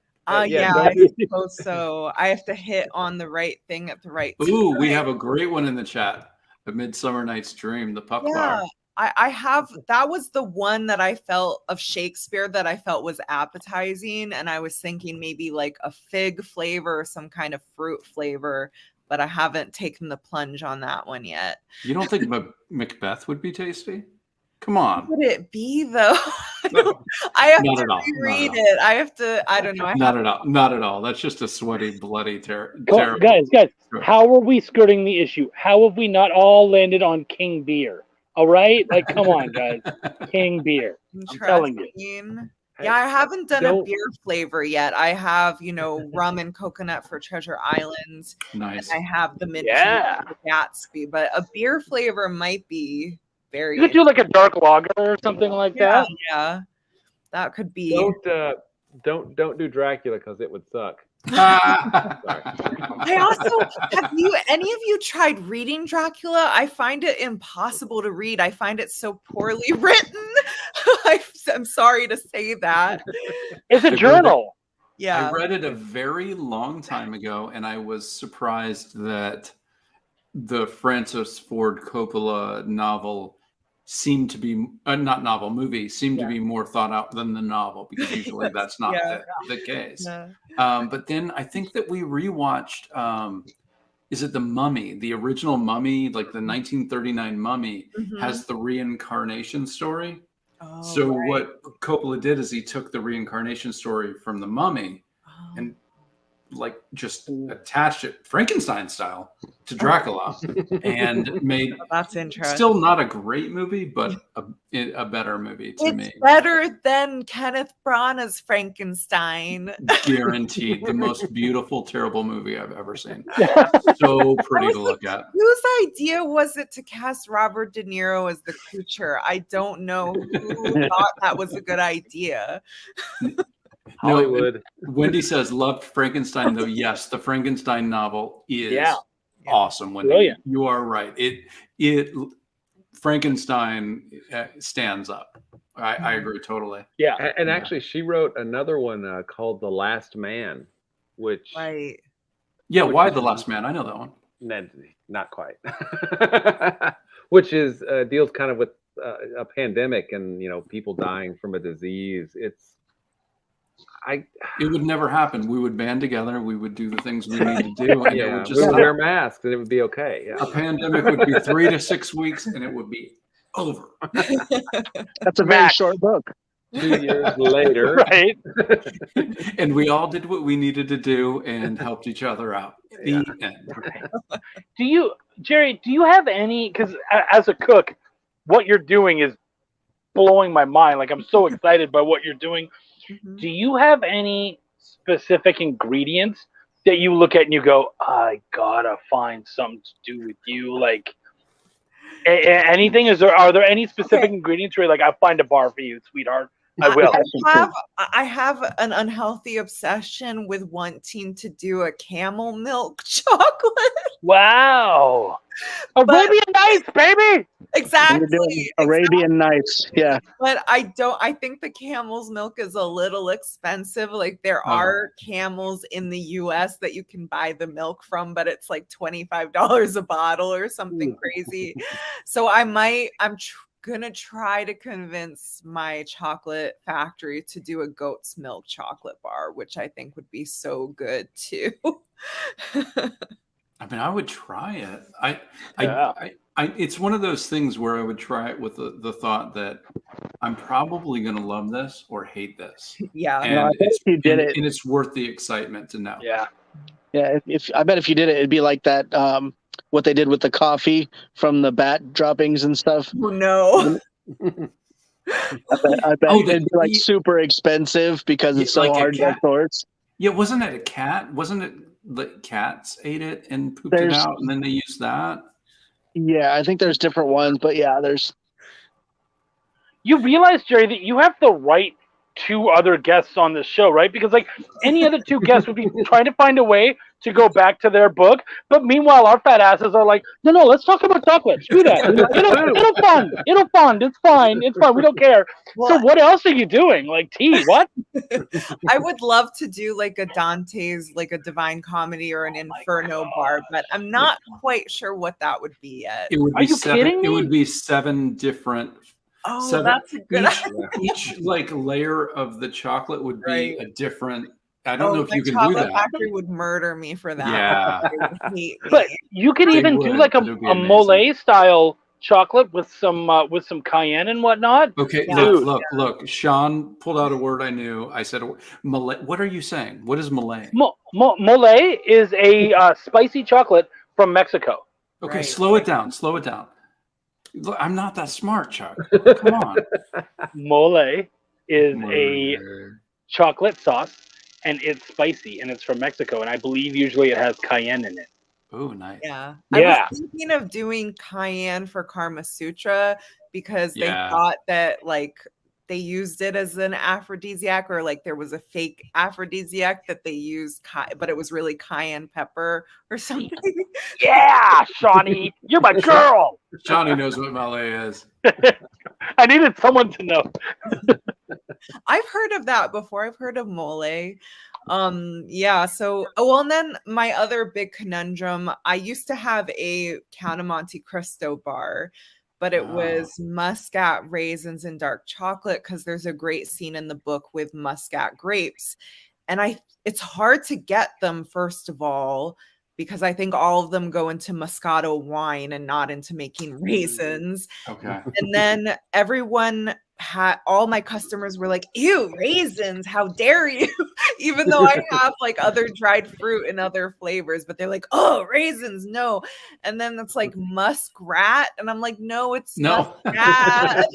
Yeah, I suppose so. I have to hit on the right thing at the right time. Ooh, we have a great one in the chat. A Midsummer Night's Dream, the puck bar. I have, that was the one that I felt of Shakespeare that I felt was appetizing, and I was thinking maybe like a fig flavor or some kind of fruit flavor, but I haven't taken the plunge on that one yet. You don't think Macbeth would be tasty? Come on. What would it be though? I have to reread it. I have to. I don't know. Not at all. That's just a sweaty, bloody terror. Guys, how are we skirting the issue? How have we not all landed on King Beer? All right, like come on, guys. King Beer. I'm telling you. Yeah, I haven't done a beer flavor yet. I have, rum and coconut for Treasure Island. Nice. And I have the mint Gatsby, but a beer flavor might be very. You could do like a dark lager or something like that. Yeah, that could be. Don't do Dracula because it would suck. I also any of you tried reading Dracula? I find it impossible to read. I find it so poorly written. I'm sorry to say that. It's a journal. Yeah. I read it a very long time ago, and I was surprised that the Francis Ford Coppola novel seemed to be movie seemed to be more thought out than the novel, because usually that's not the case. But then I think that we rewatched is it The Mummy? The original Mummy, like the 1939 Mummy, has the reincarnation story. What Coppola did is he took the reincarnation story from the Mummy and like just attached it Frankenstein style to Dracula and made that's interesting. Still not a great movie, but a better movie to me. Better than Kenneth Branagh's Frankenstein. Guaranteed. The most beautiful, terrible movie I've ever seen. So pretty to look at. Whose idea was it to cast Robert De Niro as the creature? I don't know who thought that was a good idea. Hollywood. No, Wendy says loved Frankenstein though. Yes, the Frankenstein novel is awesome. Wendy, brilliant. You are right. It Frankenstein stands up. I agree totally. Yeah, and actually, she wrote another one called The Last Man, which why The Last Man? I know that one. Not quite. Which is deals kind of with a pandemic and people dying from a disease. It would never happen. We would band together. We would do the things we need to do. And it would just wear masks, and it would be okay. Yeah. A pandemic would be 3 to 6 weeks, and it would be over. That's a very short book. 2 years later, right? And we all did what we needed to do and helped each other out. The end. Jerry? Do you have any? Because as a cook, what you're doing is blowing my mind. Like I'm so excited by what you're doing. Do you have any specific ingredients that you look at and you go, I gotta find something to do with you? Like anything? Are there any specific ingredients where you're like, I'll find a bar for you, sweetheart? I will. I have an unhealthy obsession with wanting to do a camel milk chocolate. Wow. Arabian Nights, baby. You're doing Arabian Nights. Yeah. But I think the camel's milk is a little expensive. Like there are camels in the US that you can buy the milk from, but it's like $25 a bottle or something crazy. So I'm gonna try to convince my chocolate factory to do a goat's milk chocolate bar, which I think would be so good too. I mean, I would try it. I it's one of those things where I would try it with the thought that I'm probably going to love this or hate this. Yeah, and if you did it, and it's worth the excitement to know. Yeah. If I bet if you did it, it'd be like that. What they did with the coffee from the bat droppings and stuff. Oh no. I bet it'd be like super expensive because it's so hard to source. Yeah, wasn't it a cat? Wasn't it the cats ate it and pooped it out, and then they used that? Yeah, I think there's different ones, but yeah, there's. You realize, Jerry, that you have the right 2 other guests on this show, right? Because like any other 2 guests would be trying to find a way to go back to their book, but meanwhile our fat asses are like, no, let's talk about chocolate. Screw that. It'll fund. It's fine. We don't care. Well, so what else are you doing? Like tea? What? I would love to do like a Dante's, like a Divine Comedy or an Inferno bar, but I'm not quite sure what that would be yet. It would be kidding me? It would be 7 different. That's a good idea. Each like layer of the chocolate would be a different. I don't know if you can do that. Factory would murder me for that. Yeah, but you could even do like a mole style chocolate with some cayenne and whatnot. Okay, look. Sean pulled out a word I knew. I said, "Malay." What are you saying? What is Malay? Mole is a spicy chocolate from Mexico. Okay, slow it down. Look, I'm not that smart, Chuck. Come on. Mole is a chocolate sauce, and it's spicy, and it's from Mexico, and I believe usually it has cayenne in it. Oh, nice. Yeah. I was thinking of doing cayenne for Karma Sutra because they thought that like they used it as an aphrodisiac, or like there was a fake aphrodisiac that they used, but it was really cayenne pepper or something. Yeah, Shawnee, you're my girl. Shawnee knows what Malay is. I needed someone to know. I've heard of that before. I've heard of mole. And then my other big conundrum, I used to have a Count of Monte Cristo bar, but it was muscat raisins and dark chocolate because there's a great scene in the book with muscat grapes. And it's hard to get them, first of all, because I think all of them go into Moscato wine and not into making raisins. Okay. And then all my customers were like, ew, raisins, how dare you? Even though I have like other dried fruit and other flavors, but they're like, oh, raisins, no. And then it's like muskrat. And I'm like, no, it's muskrat.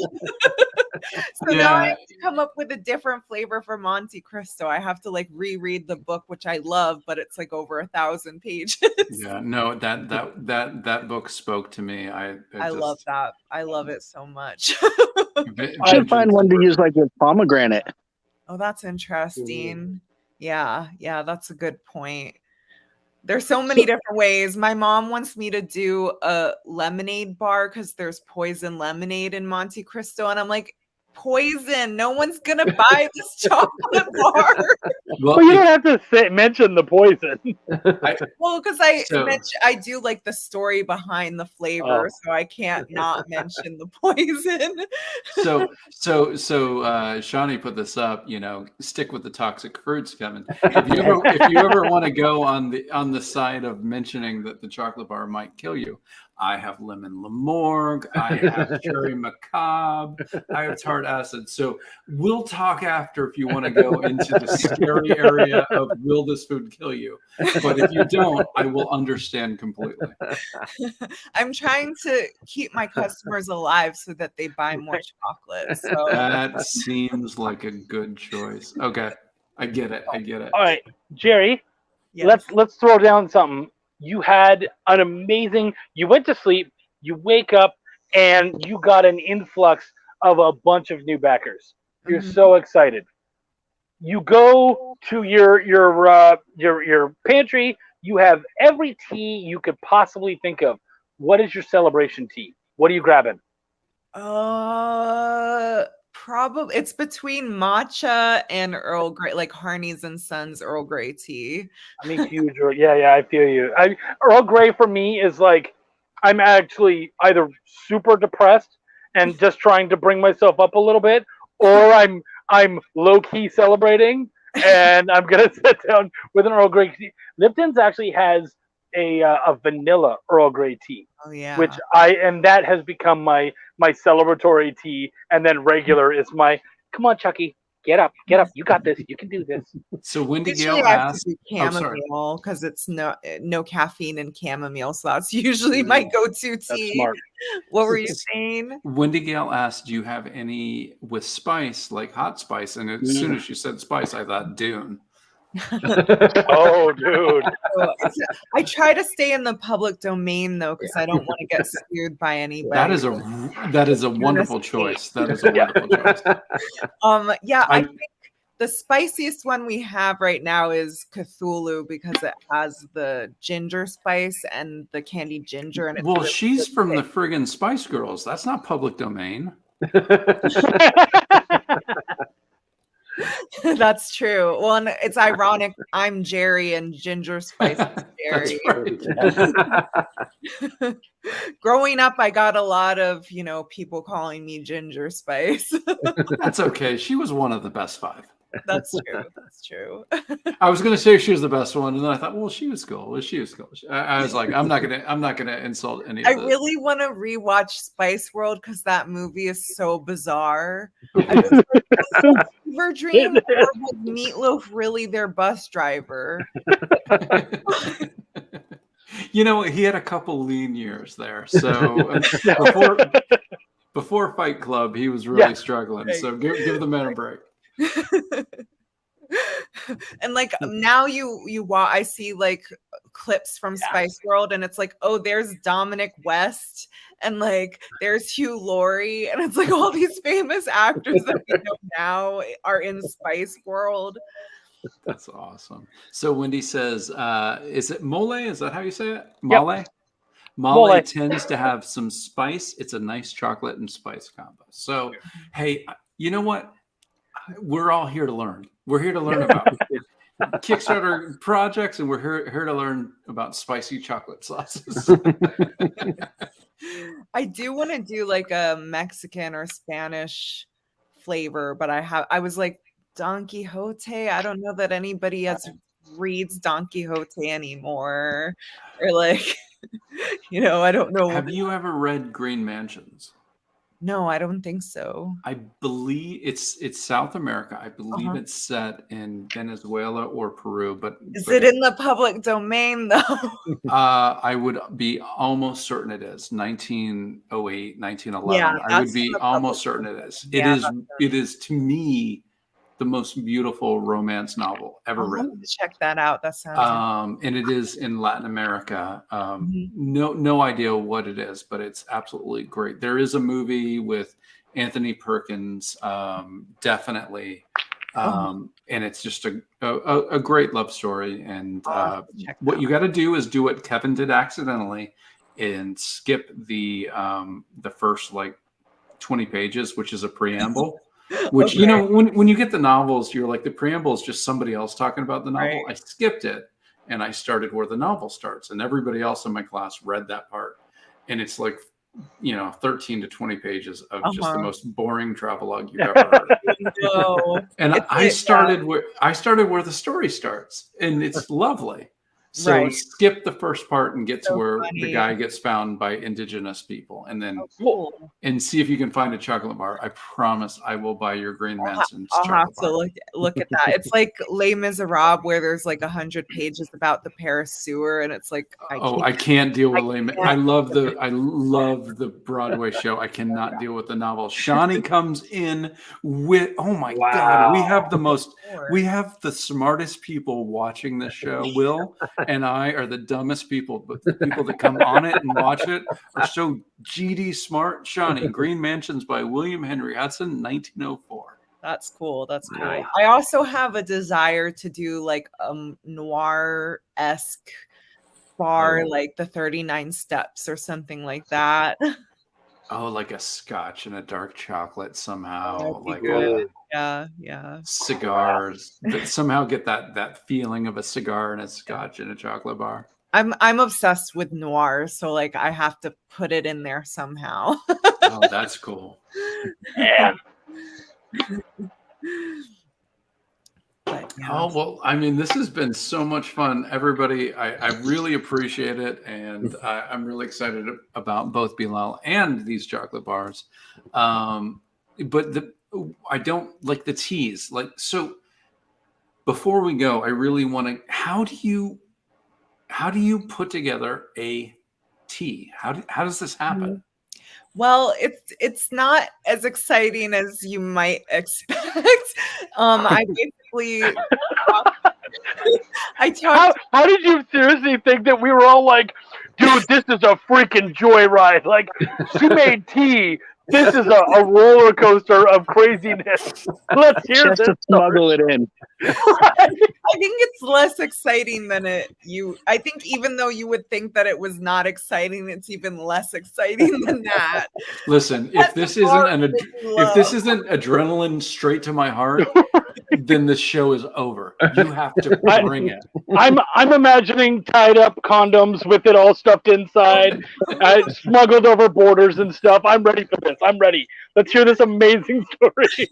Now I have to come up with a different flavor for Monte Cristo. I have to like reread the book, which I love, but it's like over 1,000 pages. Yeah, no, that book spoke to me. I love that. I love it so much. I should find one to use like with pomegranate. Oh, that's interesting. Yeah, that's a good point. There's so many different ways. My mom wants me to do a lemonade bar because there's poison lemonade in Monte Cristo, and I'm like, poison. No one's gonna buy this chocolate bar. Well, you don't have to mention the poison. Because I do like the story behind the flavor, so I can't not mention the poison. So Shawnee put this up. Stick with the toxic fruits, Kevin. If you ever want to go on the side of mentioning that the chocolate bar might kill you, I have lemon lamorgue, I have cherry macabre, I have tart acid. So we'll talk after if you want to go into the scary area of will this food kill you. But if you don't, I will understand completely. I'm trying to keep my customers alive so that they buy more chocolate. So that seems like a good choice. Okay, I get it. All right, Jerry, let's throw down something. You had an amazing, you went to sleep, you wake up, and you got an influx of a bunch of new backers. You're so excited. You go to your pantry. You have every tea you could possibly think of. What is your celebration tea? What are you grabbing? Probably it's between matcha and Earl Grey, like Harney's and Sons Earl Grey tea. I'm a huge yeah, I feel you. Earl Grey for me is like I'm actually either super depressed and just trying to bring myself up a little bit, or I'm low key celebrating and I'm gonna sit down with an Earl Grey tea. Lipton's actually has a vanilla Earl Grey tea. Oh yeah. Which that has become my celebratory tea, and then regular is my come on, Chucky, get up, you got this, you can do this. So Wendy Usually Gale I have to asked, do chamomile because it's no caffeine in chamomile, so that's usually my go-to tea. That's smart. What were you saying? Wendy Gale asked, do you have any with spice, like hot spice? And as soon as she said spice, I thought Dune. Oh, dude. I try to stay in the public domain though, because I don't want to get sued by anybody. That is a wonderful choice. That is a wonderful choice. I think the spiciest one we have right now is Cthulhu because it has the ginger spice and the candied ginger. And well, she's from the friggin' Spice Girls. That's not public domain. That's true. Well, and it's ironic. I'm Jerry and Ginger Spice is Jerry. Right. Growing up, I got a lot of, people calling me Ginger Spice. That's okay. She was one of the best 5. That's true. That's true. I was gonna say she was the best one, and then I thought, well, she was cool. She was cool. I was like, I'm not gonna insult any of I this. really want to rewatch Spice World because that movie is so bizarre. I was like, fever dream, or was Meatloaf really their bus driver? He had a couple lean years there. So before Fight Club, he was really struggling. Right. So give the man a break. And like now I see like clips from Spice World and it's like, oh, there's Dominic West and like there's Hugh Laurie and it's like all these famous actors that we know now are in Spice World. That's awesome. So Wendy says, is it mole? Is that how you say it? Mole? Yep. Mole tends to have some spice. It's a nice chocolate and spice combo. So, hey, you know what? We're all here to learn. We're here to learn about Kickstarter projects, and we're here to learn about spicy chocolate sauces. I do want to do like a Mexican or Spanish flavor, but I was like Don Quixote. I don't know that anybody else reads Don Quixote anymore, or like, I don't know. Have you ever read Green Mansions? No, I don't think so. I believe it's South America. I believe it's set in Venezuela or Peru. But is it in the public domain though? I would be almost certain it is 1908, 1911. Yeah, I would be almost certain it is. It is to me the most beautiful romance novel ever written. Check that out. That sounds and it is in Latin America. No idea what it is, but it's absolutely great. There is a movie with Anthony Perkins, definitely, and it's just a great love story. And what you got to do is do what Kevin did accidentally and skip the first like 20 pages, which is a preamble. Which, when you get the novels, you're like, the preamble is just somebody else talking about the novel. Right. I skipped it and I started where the novel starts. And everybody else in my class read that part. And it's like, 13 to 20 pages of just the most boring travelogue you've ever heard. And I started where the story starts. And it's lovely. So skip the first part and get to where the guy gets found by indigenous people, and then and see if you can find a chocolate bar. I promise I will buy your Green Mansions. I'll have to look at that. It's like Les Miserables, where there's like 100 pages about the Paris sewer, and it's like I can't deal with Les Mis. I love the Broadway show. I cannot deal with the novel. Shawnee comes in with God, we have the smartest people watching this show. Will and I are the dumbest people, but the people that come on it and watch it are so GD smart. Shawnee, Green Mansions by William Henry Hudson, 1904. That's cool. That's cool. Nice. I also have a desire to do like noir-esque bar, Oh. like the 39 Steps or something like that. Oh, like a scotch and a dark chocolate somehow, That'd be like good. Yeah. cigars that somehow get that feeling of a cigar and a scotch and a chocolate bar. I'm obsessed with noir, so like I have to put it in there somehow. Oh, that's cool. Man. But, yeah. Oh, well, I mean, this has been so much fun. Everybody, I really appreciate it. And I'm really excited about both Bilal and these chocolate bars. But I don't like the teas. Like, so before we go, I really want to, how do you put together a tea? How does this happen? Well, it's not as exciting as you might expect. I basically I talked. How did you seriously think that we were all like, dude, this is a freaking joyride? Like, she made tea. This is a roller coaster of craziness. Let's hear Just this. to smuggle it in. I think it's less exciting than I think even though you would think that it was not exciting, it's even less exciting than that. Listen, if this isn't adrenaline straight to my heart, then the show is over. You have to bring it. I'm imagining tied up condoms with it all stuffed inside, smuggled over borders and stuff. I'm ready for this. I'm ready. Let's hear this amazing story.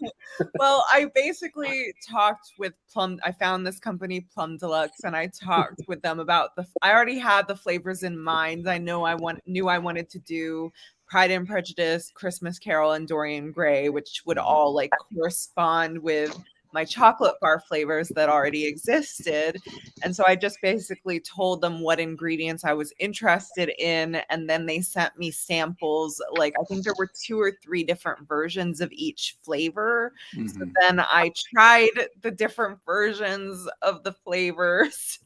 Well, I basically talked with Plum. I found this company, Plum Deluxe, and I talked with them about I already had the flavors in mind. I knew I wanted to do Pride and Prejudice, Christmas Carol, and Dorian Gray, which would all like correspond with my chocolate bar flavors that already existed. And so I just basically told them what ingredients I was interested in. And then they sent me samples. Like, I think there were 2 or 3 different versions of each flavor. Mm-hmm. So then I tried the different versions of the flavors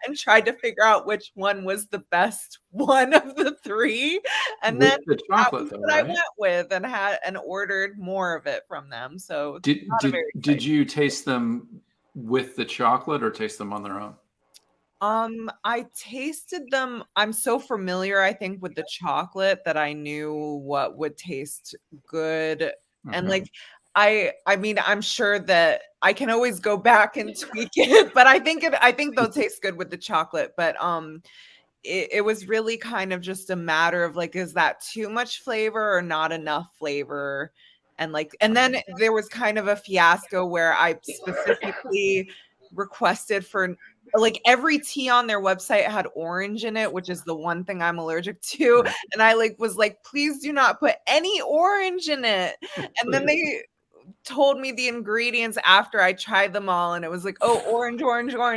and tried to figure out which one was the best one of the 3. And With then the chocolate, that was though, what right? I went with and ordered more of it from them. So did you taste them with the chocolate or taste them on their own? I tasted them. I'm so familiar, I think, with the chocolate that I knew what would taste good. And like I mean, I'm sure that I can always go back and tweak it, but I think they'll taste good with the chocolate. But it was really kind of just a matter of like, is that too much flavor or not enough flavor? And then there was kind of a fiasco where I specifically requested for like every tea on their website had orange in it, which is the one thing I'm allergic to. And I was like, please do not put any orange in it. And then they told me the ingredients after I tried them all, and it was like, oh, orange.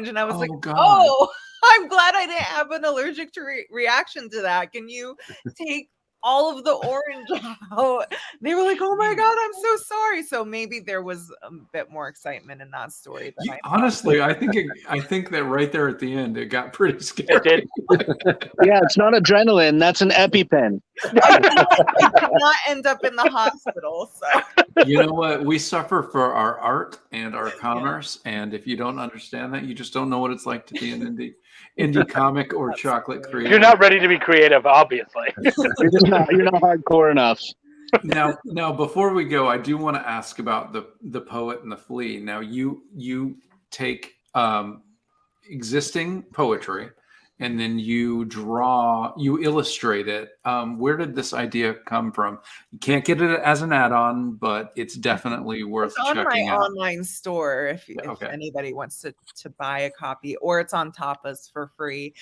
And I was like, God. oh, I'm glad I didn't have an allergic reaction to that. Can you take all of the orange out? They were like, oh my God, I'm so sorry. So maybe there was a bit more excitement in that story. Honestly, I think that right there at the end, it got pretty scary. Yeah, it's not adrenaline. That's an EpiPen. I did not end up in the hospital. So You know what? We suffer for our art and our commerce. And if you don't understand that, you just don't know what it's like to be an indie comic or chocolate creator. You're not ready to be creative, obviously. You're not hardcore enough. Now, before we go, I do want to ask about the poet and the flea. Now, you take existing poetry, and then you illustrate it. Where did this idea come from? You can't get it as an add-on, but it's definitely worth it's on checking my out. online store if anybody wants to buy a copy, or it's on Tapas for free.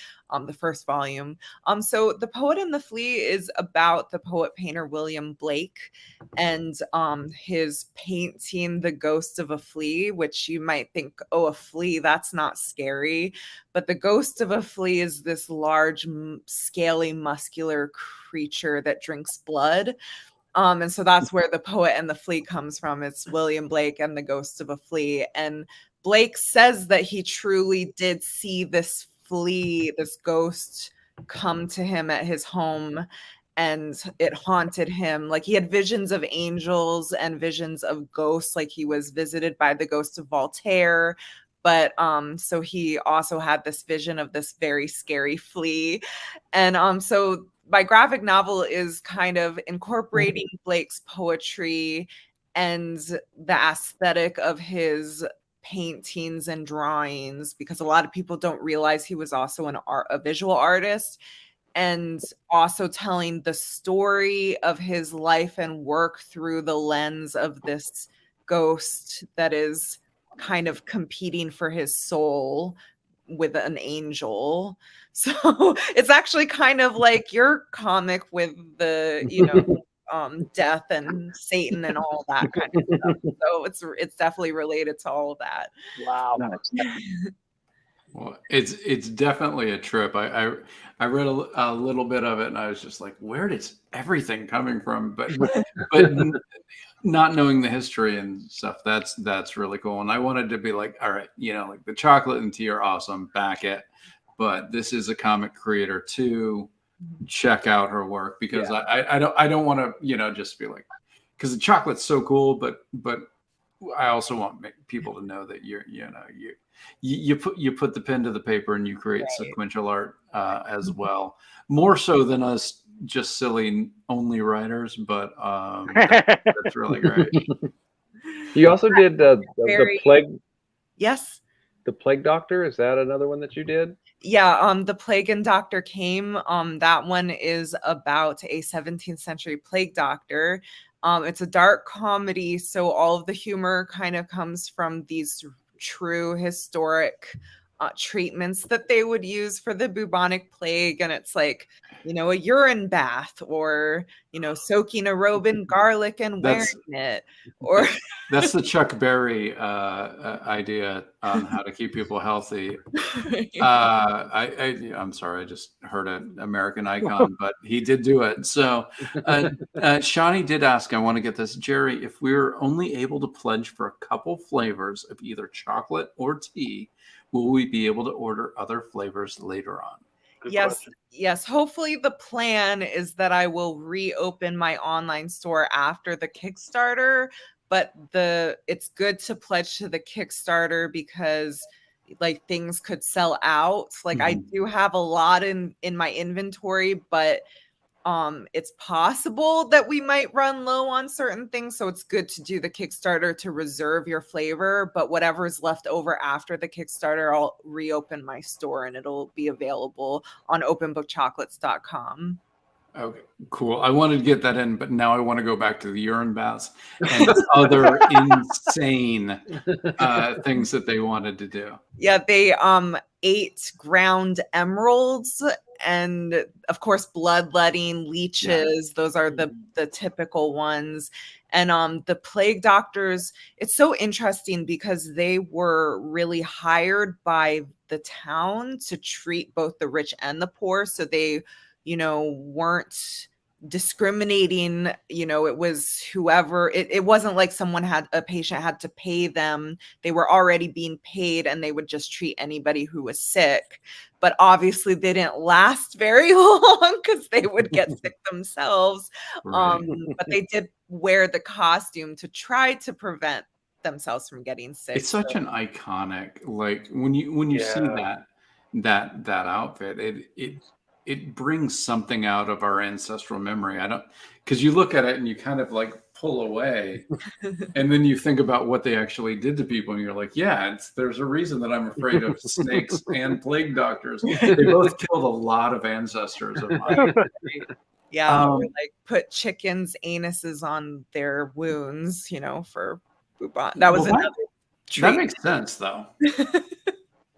The first volume. So The Poet and the Flea is about the poet painter William Blake and his painting The Ghost of a Flea, which you might think, oh, a flea, that's not scary. But the ghost of a flea is this large, scaly, muscular creature that drinks blood. And so that's where The Poet and the Flea comes from. It's William Blake and the Ghost of a Flea. And Blake says that he truly did see this flea, this ghost, come to him at his home. and it haunted him. Like he had visions of angels and visions of ghosts, like he was visited by the ghost of Voltaire. But so he also had this vision of this very scary flea. And so my graphic novel is kind of incorporating Blake's poetry and the aesthetic of his paintings and drawings, because a lot of people don't realize he was also a visual artist, and also telling the story of his life and work through the lens of this ghost that is kind of competing for his soul with an angel. So it's actually kind of like your comic with the, death and Satan and all that kind of stuff. So it's definitely related to all of that. Wow. Well, it's definitely a trip. I read a little bit of it, and I was just like, where is everything coming from? But not knowing the history and stuff, that's really cool. And I wanted to be like, all right, like the chocolate and tea are awesome, back it. But this is a comic creator too. Check out her work, because I don't want to just be like, because the chocolate's so cool, but I also want people to know that you put the pen to the paper and you create sequential art as well, more so than us just silly only writers. But that's really great. You also did the plague. Yes. The Plague Doctor, is that another one that you did? Yeah, The Plague and Doctor Came. That one is about a 17th century plague doctor. It's a dark comedy, so all of the humor kind of comes from these true historic treatments that they would use for the bubonic plague. And it's like, a urine bath, or, soaking a robe in garlic and wearing it. Or that's the Chuck Berry idea on how to keep people healthy. I'm sorry, I just heard an American icon, but he did do it. So Shawnee did ask, I want to get this, Jerry, if we're only able to pledge for a couple flavors of either chocolate or tea, will we be able to order other flavors later on? Good yes question. Yes, hopefully the plan is that I will reopen my online store after the Kickstarter, but it's good to pledge to the Kickstarter because like things could sell out. Like I do have a lot in my inventory, but it's possible that we might run low on certain things, so it's good to do the Kickstarter to reserve your flavor. But whatever is left over after the Kickstarter, I'll reopen my store and it'll be available on openbookchocolates.com. Okay, cool. I wanted to get that in, but now I want to go back to the urine baths and other insane things that they wanted to do. Yeah, they ate ground emeralds and of course bloodletting, leeches. Yeah. Those are the typical ones. And the plague doctors, it's so interesting because they were really hired by the town to treat both the rich and the poor. So they, weren't discriminating, it was whoever, it wasn't like a patient had to pay them. They were already being paid and they would just treat anybody who was sick. But obviously they didn't last very long because they would get sick themselves. Right. But they did wear the costume to try to prevent themselves from getting sick. It's such an iconic, like when you see that outfit, it brings something out of our ancestral memory. Because you look at it and you kind of like pull away, and then you think about what they actually did to people, and you're like, there's a reason that I'm afraid of snakes and plague doctors. They both killed a lot of ancestors of mine. Yeah, or like put chickens' anuses on their wounds, for bubon. That was another treat. That makes sense, though.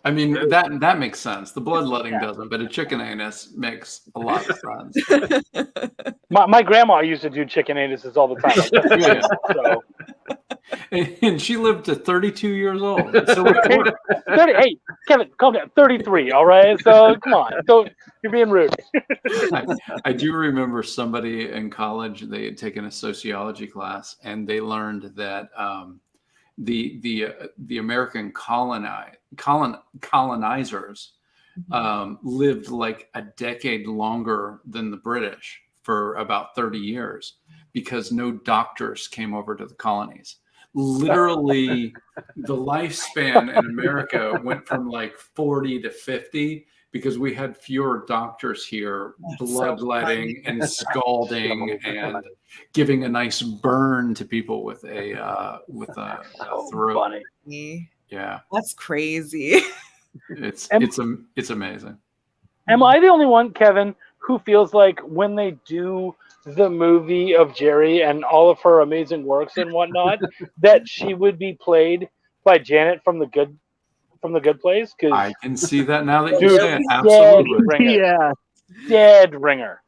I mean, that makes sense. The bloodletting doesn't, but a chicken anus makes a lot of sense. My grandma used to do chicken anuses all the time. And she lived to 32 years old. So 30, hey, Kevin, calm down. 33, all right? So come on. You're being rude. I do remember somebody in college, they had taken a sociology class, and they learned that the American colonizers lived like a decade longer than the British for about 30 years because no doctors came over to the colonies. Literally, the lifespan in America went from like 40 to 50 because we had fewer doctors here, bloodletting and scalding and giving a nice burn to people with a throat. Funny. Yeah, that's crazy. it's amazing. Am I the only one, Kevin, who feels like when they do the movie of Jerry and all of her amazing works and whatnot, that she would be played by Janet from the Good Place? Because I can see that now that you dude, say it. Absolutely. Yeah. Dead ringer.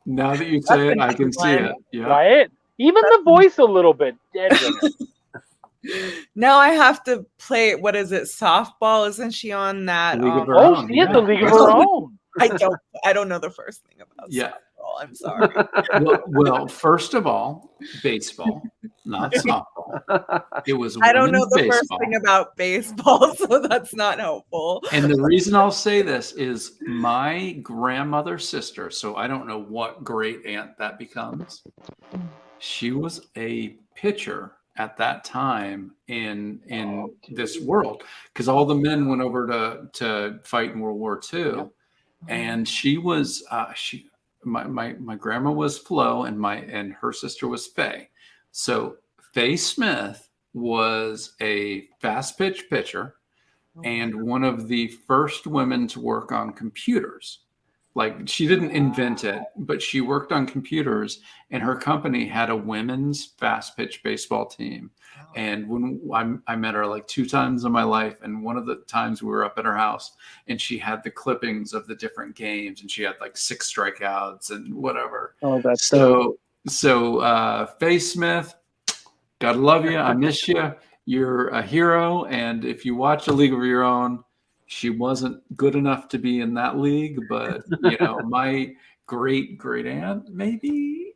Now that you say it, I can see it. Yeah. Right? Even the voice a little bit. Dead ringer. Now I have to play, what is it, softball? Isn't she on that? League of Her Oh, Own, she is the League of Her Own. I don't know the first thing about softball. I'm sorry. Well, first of all, baseball, not softball. It was I don't know women's the baseball. first thing about baseball, so that's not helpful. And the reason I'll say this is my grandmother's sister, so I don't know what great aunt that becomes. She was a pitcher at that time in this world because all the men went over to fight in World War II, and she was my grandma was Flo and her sister was Faye. So Faye Smith was a fast pitch pitcher and one of the first women to work on computers. Like, she didn't invent it, but she worked on computers, and her company had a women's fast pitch baseball team. And when I met her like 2 times in my life, and one of the times we were up at her house, and she had the clippings of the different games, and she had like 6 strikeouts and whatever. Oh, that's so Faye Smith, gotta love you. I miss you. You're a hero, and if you watch A League of Your Own, she wasn't good enough to be in that league, but my great aunt maybe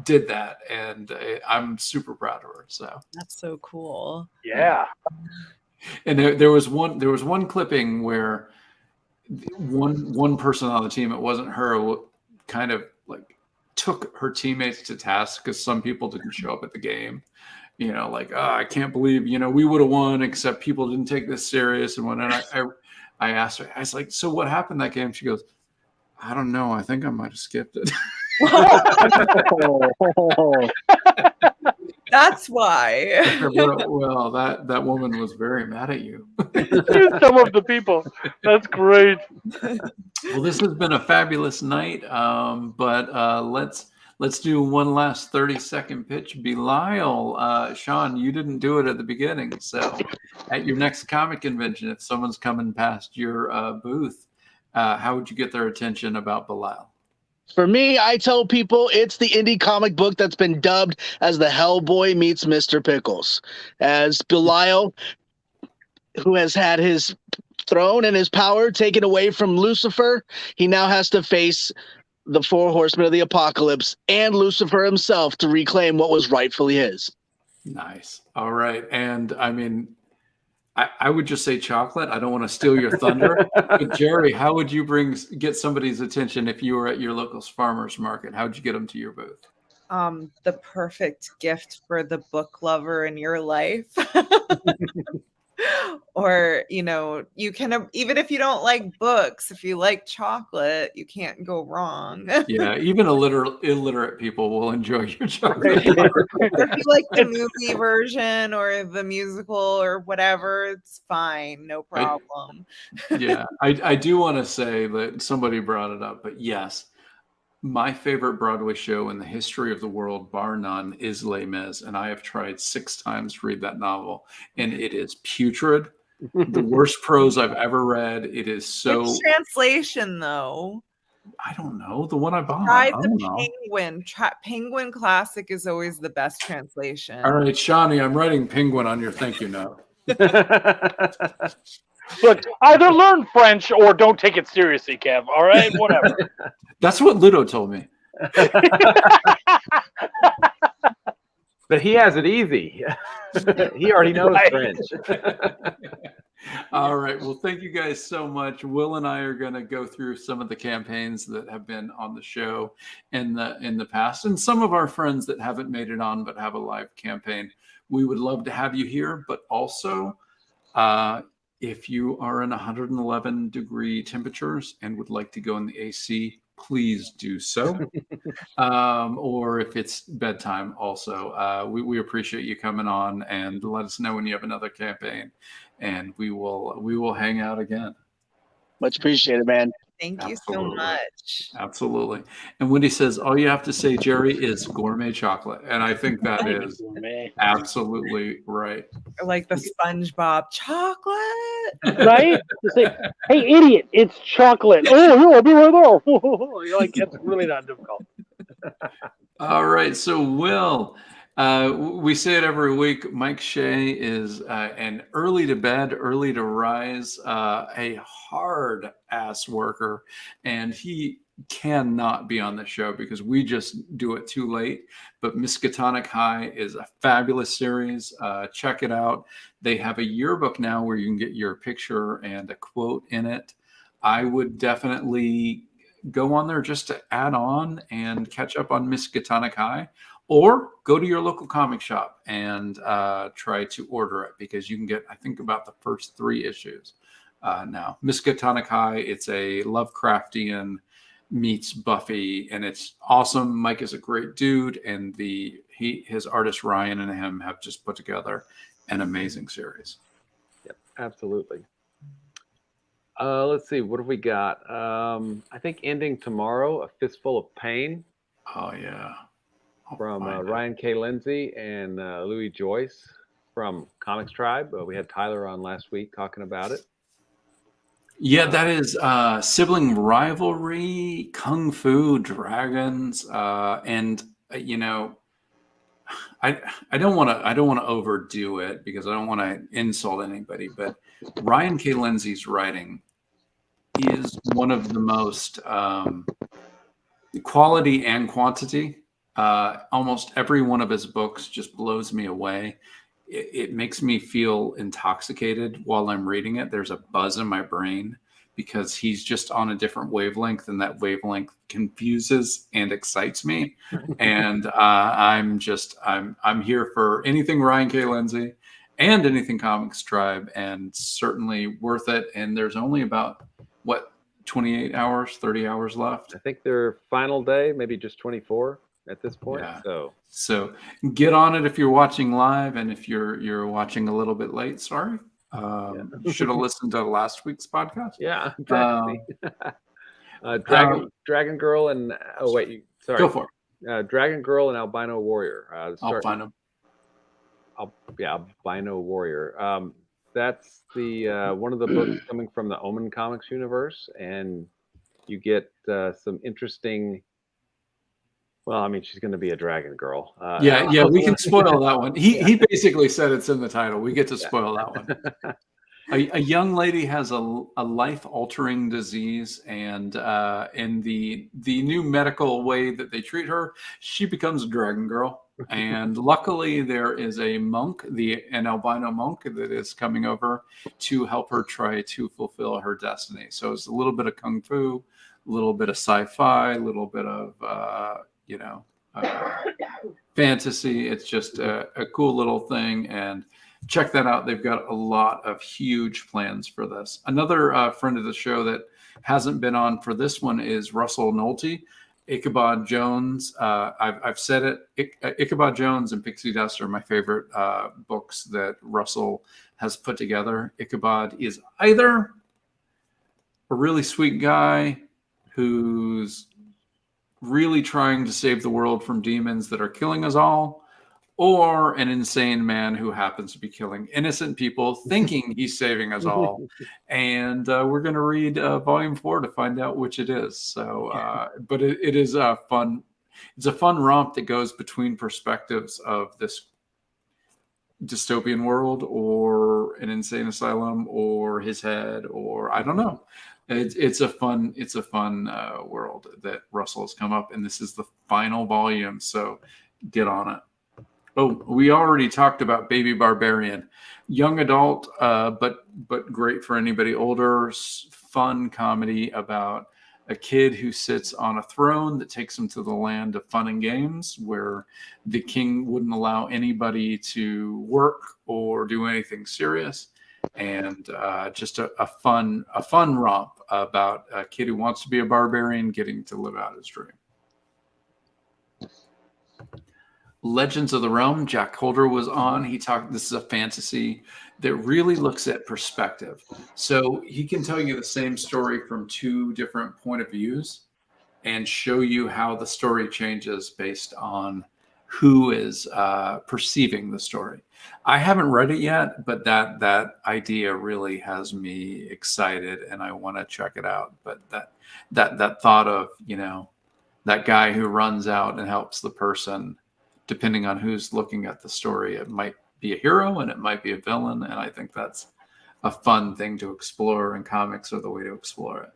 did that, and I'm super proud of her. So that's so cool. Yeah. And there was one clipping where one person on the team, it wasn't her, kind of like took her teammates to task because some people didn't show up at the game. Like, oh, I can't believe, we would have won, except people didn't take this serious. And when I asked her, I was like, so what happened that game? She goes, I don't know. I think I might have skipped it. That's why. Well, that woman was very mad at you. Some of the people. That's great. Well, this has been a fabulous night. But let's do one last 30-second pitch. Belial, Sean, you didn't do it at the beginning. So at your next comic convention, if someone's coming past your booth, how would you get their attention about Belial? For me, I tell people it's the indie comic book that's been dubbed as the Hellboy meets Mr. Pickles. As Belial, who has had his throne and his power taken away from Lucifer, he now has to face the 4 horsemen of the apocalypse and Lucifer himself to reclaim what was rightfully his. Nice. All right. And I mean, I would just say chocolate. I don't want to steal your thunder. But Jerry, how would you get somebody's attention if you were at your local farmer's market? How would you get them to your booth? The perfect gift for the book lover in your life. Or, you can, even if you don't like books, if you like chocolate, you can't go wrong. Yeah, even illiterate people will enjoy your chocolate. If you like the movie version or the musical or whatever, it's fine. No problem. Yeah, I do want to say that somebody brought it up, but yes, my favorite Broadway show in the history of the world, bar none, is Les Mis, and I have tried 6 times to read that novel, and it is putrid. The worst prose I've ever read. It is so. Which translation, though? I don't know. The one I bought. Try the Penguin. Penguin Classic is always the best translation. All right, Shawnee, I'm writing Penguin on your thank you note. Look, either learn French or don't take it seriously, Kev. All right, whatever. That's what Ludo told me. But he has it easy. He already knows French. All right. Well, thank you guys so much. Will and I are going to go through some of the campaigns that have been on the show in the past, and some of our friends that haven't made it on but have a live campaign. We would love to have you here, but also if you are in 111-degree temperatures and would like to go in the AC, please do so. Or if it's bedtime also, we appreciate you coming on, and let us know when you have another campaign, and we will hang out again. Much appreciated, man. Thank you so Absolutely. much. Absolutely. And Wendy says, all you have to say, Jerry, is gourmet chocolate. And I think that is absolutely right. Like the SpongeBob chocolate. Right? It's like, hey, idiot, it's chocolate. Oh, yeah, I'll be right there. You're like, it's really not difficult. All right. So, Will, we say it every week. Mike Shea is an early to bed, early to rise, a hard ass worker, and he cannot be on the show because we just do it too late. But Miskatonic High is a fabulous series. Check it out. They have a yearbook now where you can get your picture and a quote in it. I would definitely go on there just to add on and catch up on Miskatonic High, or go to your local comic shop and try to order it, because you can get, I think, about the first 3 issues now. Miskatonic High, it's a Lovecraftian meets Buffy, and it's awesome. Mike is a great dude, and his artist Ryan and him have just put together an amazing series. Yep, absolutely. Let's see, what have we got? I think ending tomorrow, A Fistful of Pain. Oh yeah. From Ryan K. Lindsay and Louis Joyce from Comics Tribe. We had Tyler on last week talking about it. Yeah, that is sibling rivalry, kung fu, dragons, and you know, I don't want to overdo it because I don't want to insult anybody, but Ryan K. Lindsay's writing is one of the most quality and quantity. Almost every one of his books just blows me away. It makes me feel intoxicated while I'm reading it. There's a buzz in my brain because he's just on a different wavelength, and that wavelength confuses and excites me. And I'm here for anything Ryan K. Lindsay and anything Comics Tribe, and certainly worth it. And there's only about 28 hours, 30 hours left. I think their final day, maybe just 24 at this point. Yeah. So get on it if you're watching live, and if you're watching a little bit late, sorry. You should have listened to last week's podcast. Yeah, exactly. Dragon Girl and sorry. Go for it. Dragon Girl and Albino Warrior. Albino Warrior. That's the one of the books coming from the Omen Comics universe, and you get some interesting. Well, I mean, she's going to be a dragon girl. Yeah, we can spoil that one. He basically said it's in the title. We get to spoil that one. A young lady has a life-altering disease, and in the new medical way that they treat her, she becomes a dragon girl. And luckily, there is a monk, an albino monk, that is coming over to help her try to fulfill her destiny. So it's a little bit of kung fu, a little bit of sci-fi, a little bit of fantasy. It's just a cool little thing, and check that out. They've got a lot of huge plans for this. Another friend of the show that hasn't been on for this one is Russell Nolte. Ichabod Jones. I've said it. Ichabod Jones and Pixie Dust are my favorite books that Russell has put together. Ichabod is either a really sweet guy who's really trying to save the world from demons that are killing us all, or an insane man who happens to be killing innocent people thinking he's saving us all. And we're going to read volume 4 to find out which it is. So, but it is a fun romp that goes between perspectives of this dystopian world, or an insane asylum, or his head, or I don't know. It's a fun world that Russell has come up, and this is the final volume. So get on it. Oh, we already talked about Baby Barbarian. Young adult, but great for anybody older. Fun comedy about a kid who sits on a throne that takes him to the land of fun and games, where the king wouldn't allow anybody to work or do anything serious. And just a fun romp about a kid who wants to be a barbarian getting to live out his dream. Legends of the Realm, Jack Holder was on. He talked, this is a fantasy that really looks at perspective. So he can tell you the same story from two different point of views and show you how the story changes based on who is perceiving the story. I haven't read it yet, but that idea really has me excited and I want to check it out. But that thought of, that guy who runs out and helps the person, depending on who's looking at the story, it might be a hero and it might be a villain. And I think that's a fun thing to explore, and comics are the way to explore it.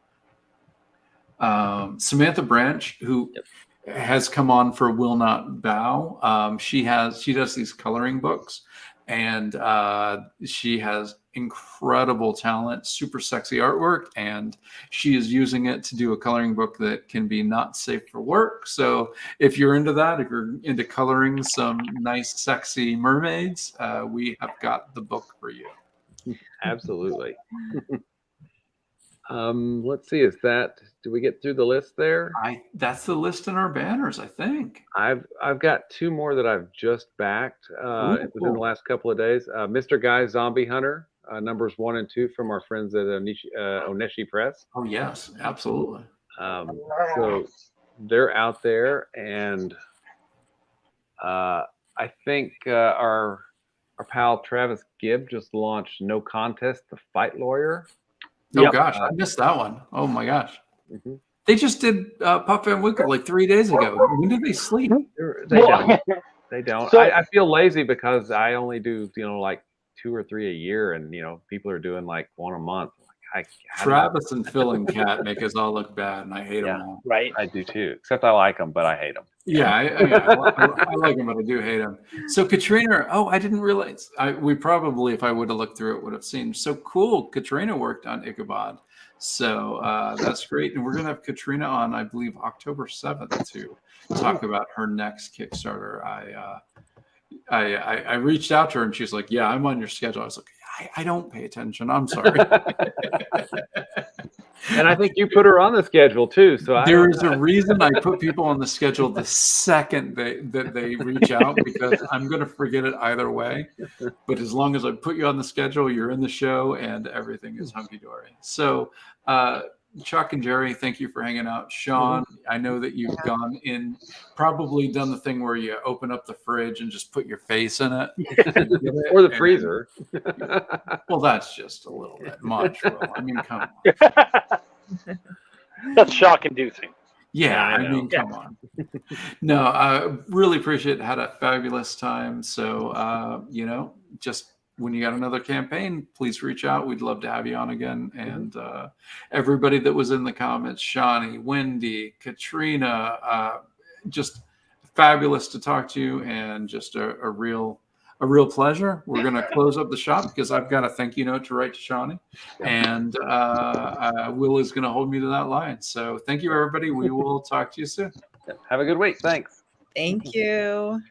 Samantha Branch, who has come on for Will Not Bow. She does these coloring books, and she has incredible talent, super sexy artwork, and she is using it to do a coloring book that can be not safe for work. So if you're into that, if you're into coloring some nice, sexy mermaids, we have got the book for you. Absolutely. Let's see. Do we get through the list there? That's the list in our banners, I think. I've got two more that I've just backed within the last couple of days. Mr. Guy Zombie Hunter, numbers 1 and 2 from our friends at Oneshi Press. Oh yes, absolutely. So they're out there, and I think our pal Travis Gibb just launched No Contest: The Fight Lawyer. Oh gosh, I missed that one. Oh my gosh. Mm-hmm. They just did Puff and Winkle like 3 days ago. When did they sleep? They don't. They don't. So, I feel lazy because I only do, like 2 or 3 a year, and people are doing like 1 a month. Travis and Phil and Kat make us all look bad, and I hate them all. Right. I do too. Except I like them, but I hate them. Yeah, I like them, but I do hate them. So Katrina, I didn't realize. We probably, if I would have looked through it, would have seen. So cool. Katrina worked on Ichabod. So that's great. And we're going to have Katrina on, I believe, October 7th to talk about her next Kickstarter. I reached out to her and she's like, yeah, I'm on your schedule. I was like, I don't pay attention. I'm sorry. And I think you put her on the schedule too. So there is a reason I put people on the schedule the second that they reach out, because I'm going to forget it either way. But as long as I put you on the schedule, you're in the show and everything is hunky-dory. So Chuck and Jerry, thank you for hanging out. Sean, I know that you've gone in, probably done the thing where you open up the fridge and just put your face in it. Or the freezer. Well, that's just a little bit much, Will. I mean, come on. That's shock-inducing. Yeah, I mean, come on. No, I really appreciate it. Had a fabulous time. So, just when you got another campaign, please reach out. We'd love to have you on again. And everybody that was in the comments, Shawnee, Wendy, Katrina, just fabulous to talk to you, and just a real pleasure. We're going to close up the shop because I've got a thank you note to write to Shawnee, and Will is going to hold me to that line. So thank you, everybody. We will talk to you soon. Have a good week. Thanks. Thank you.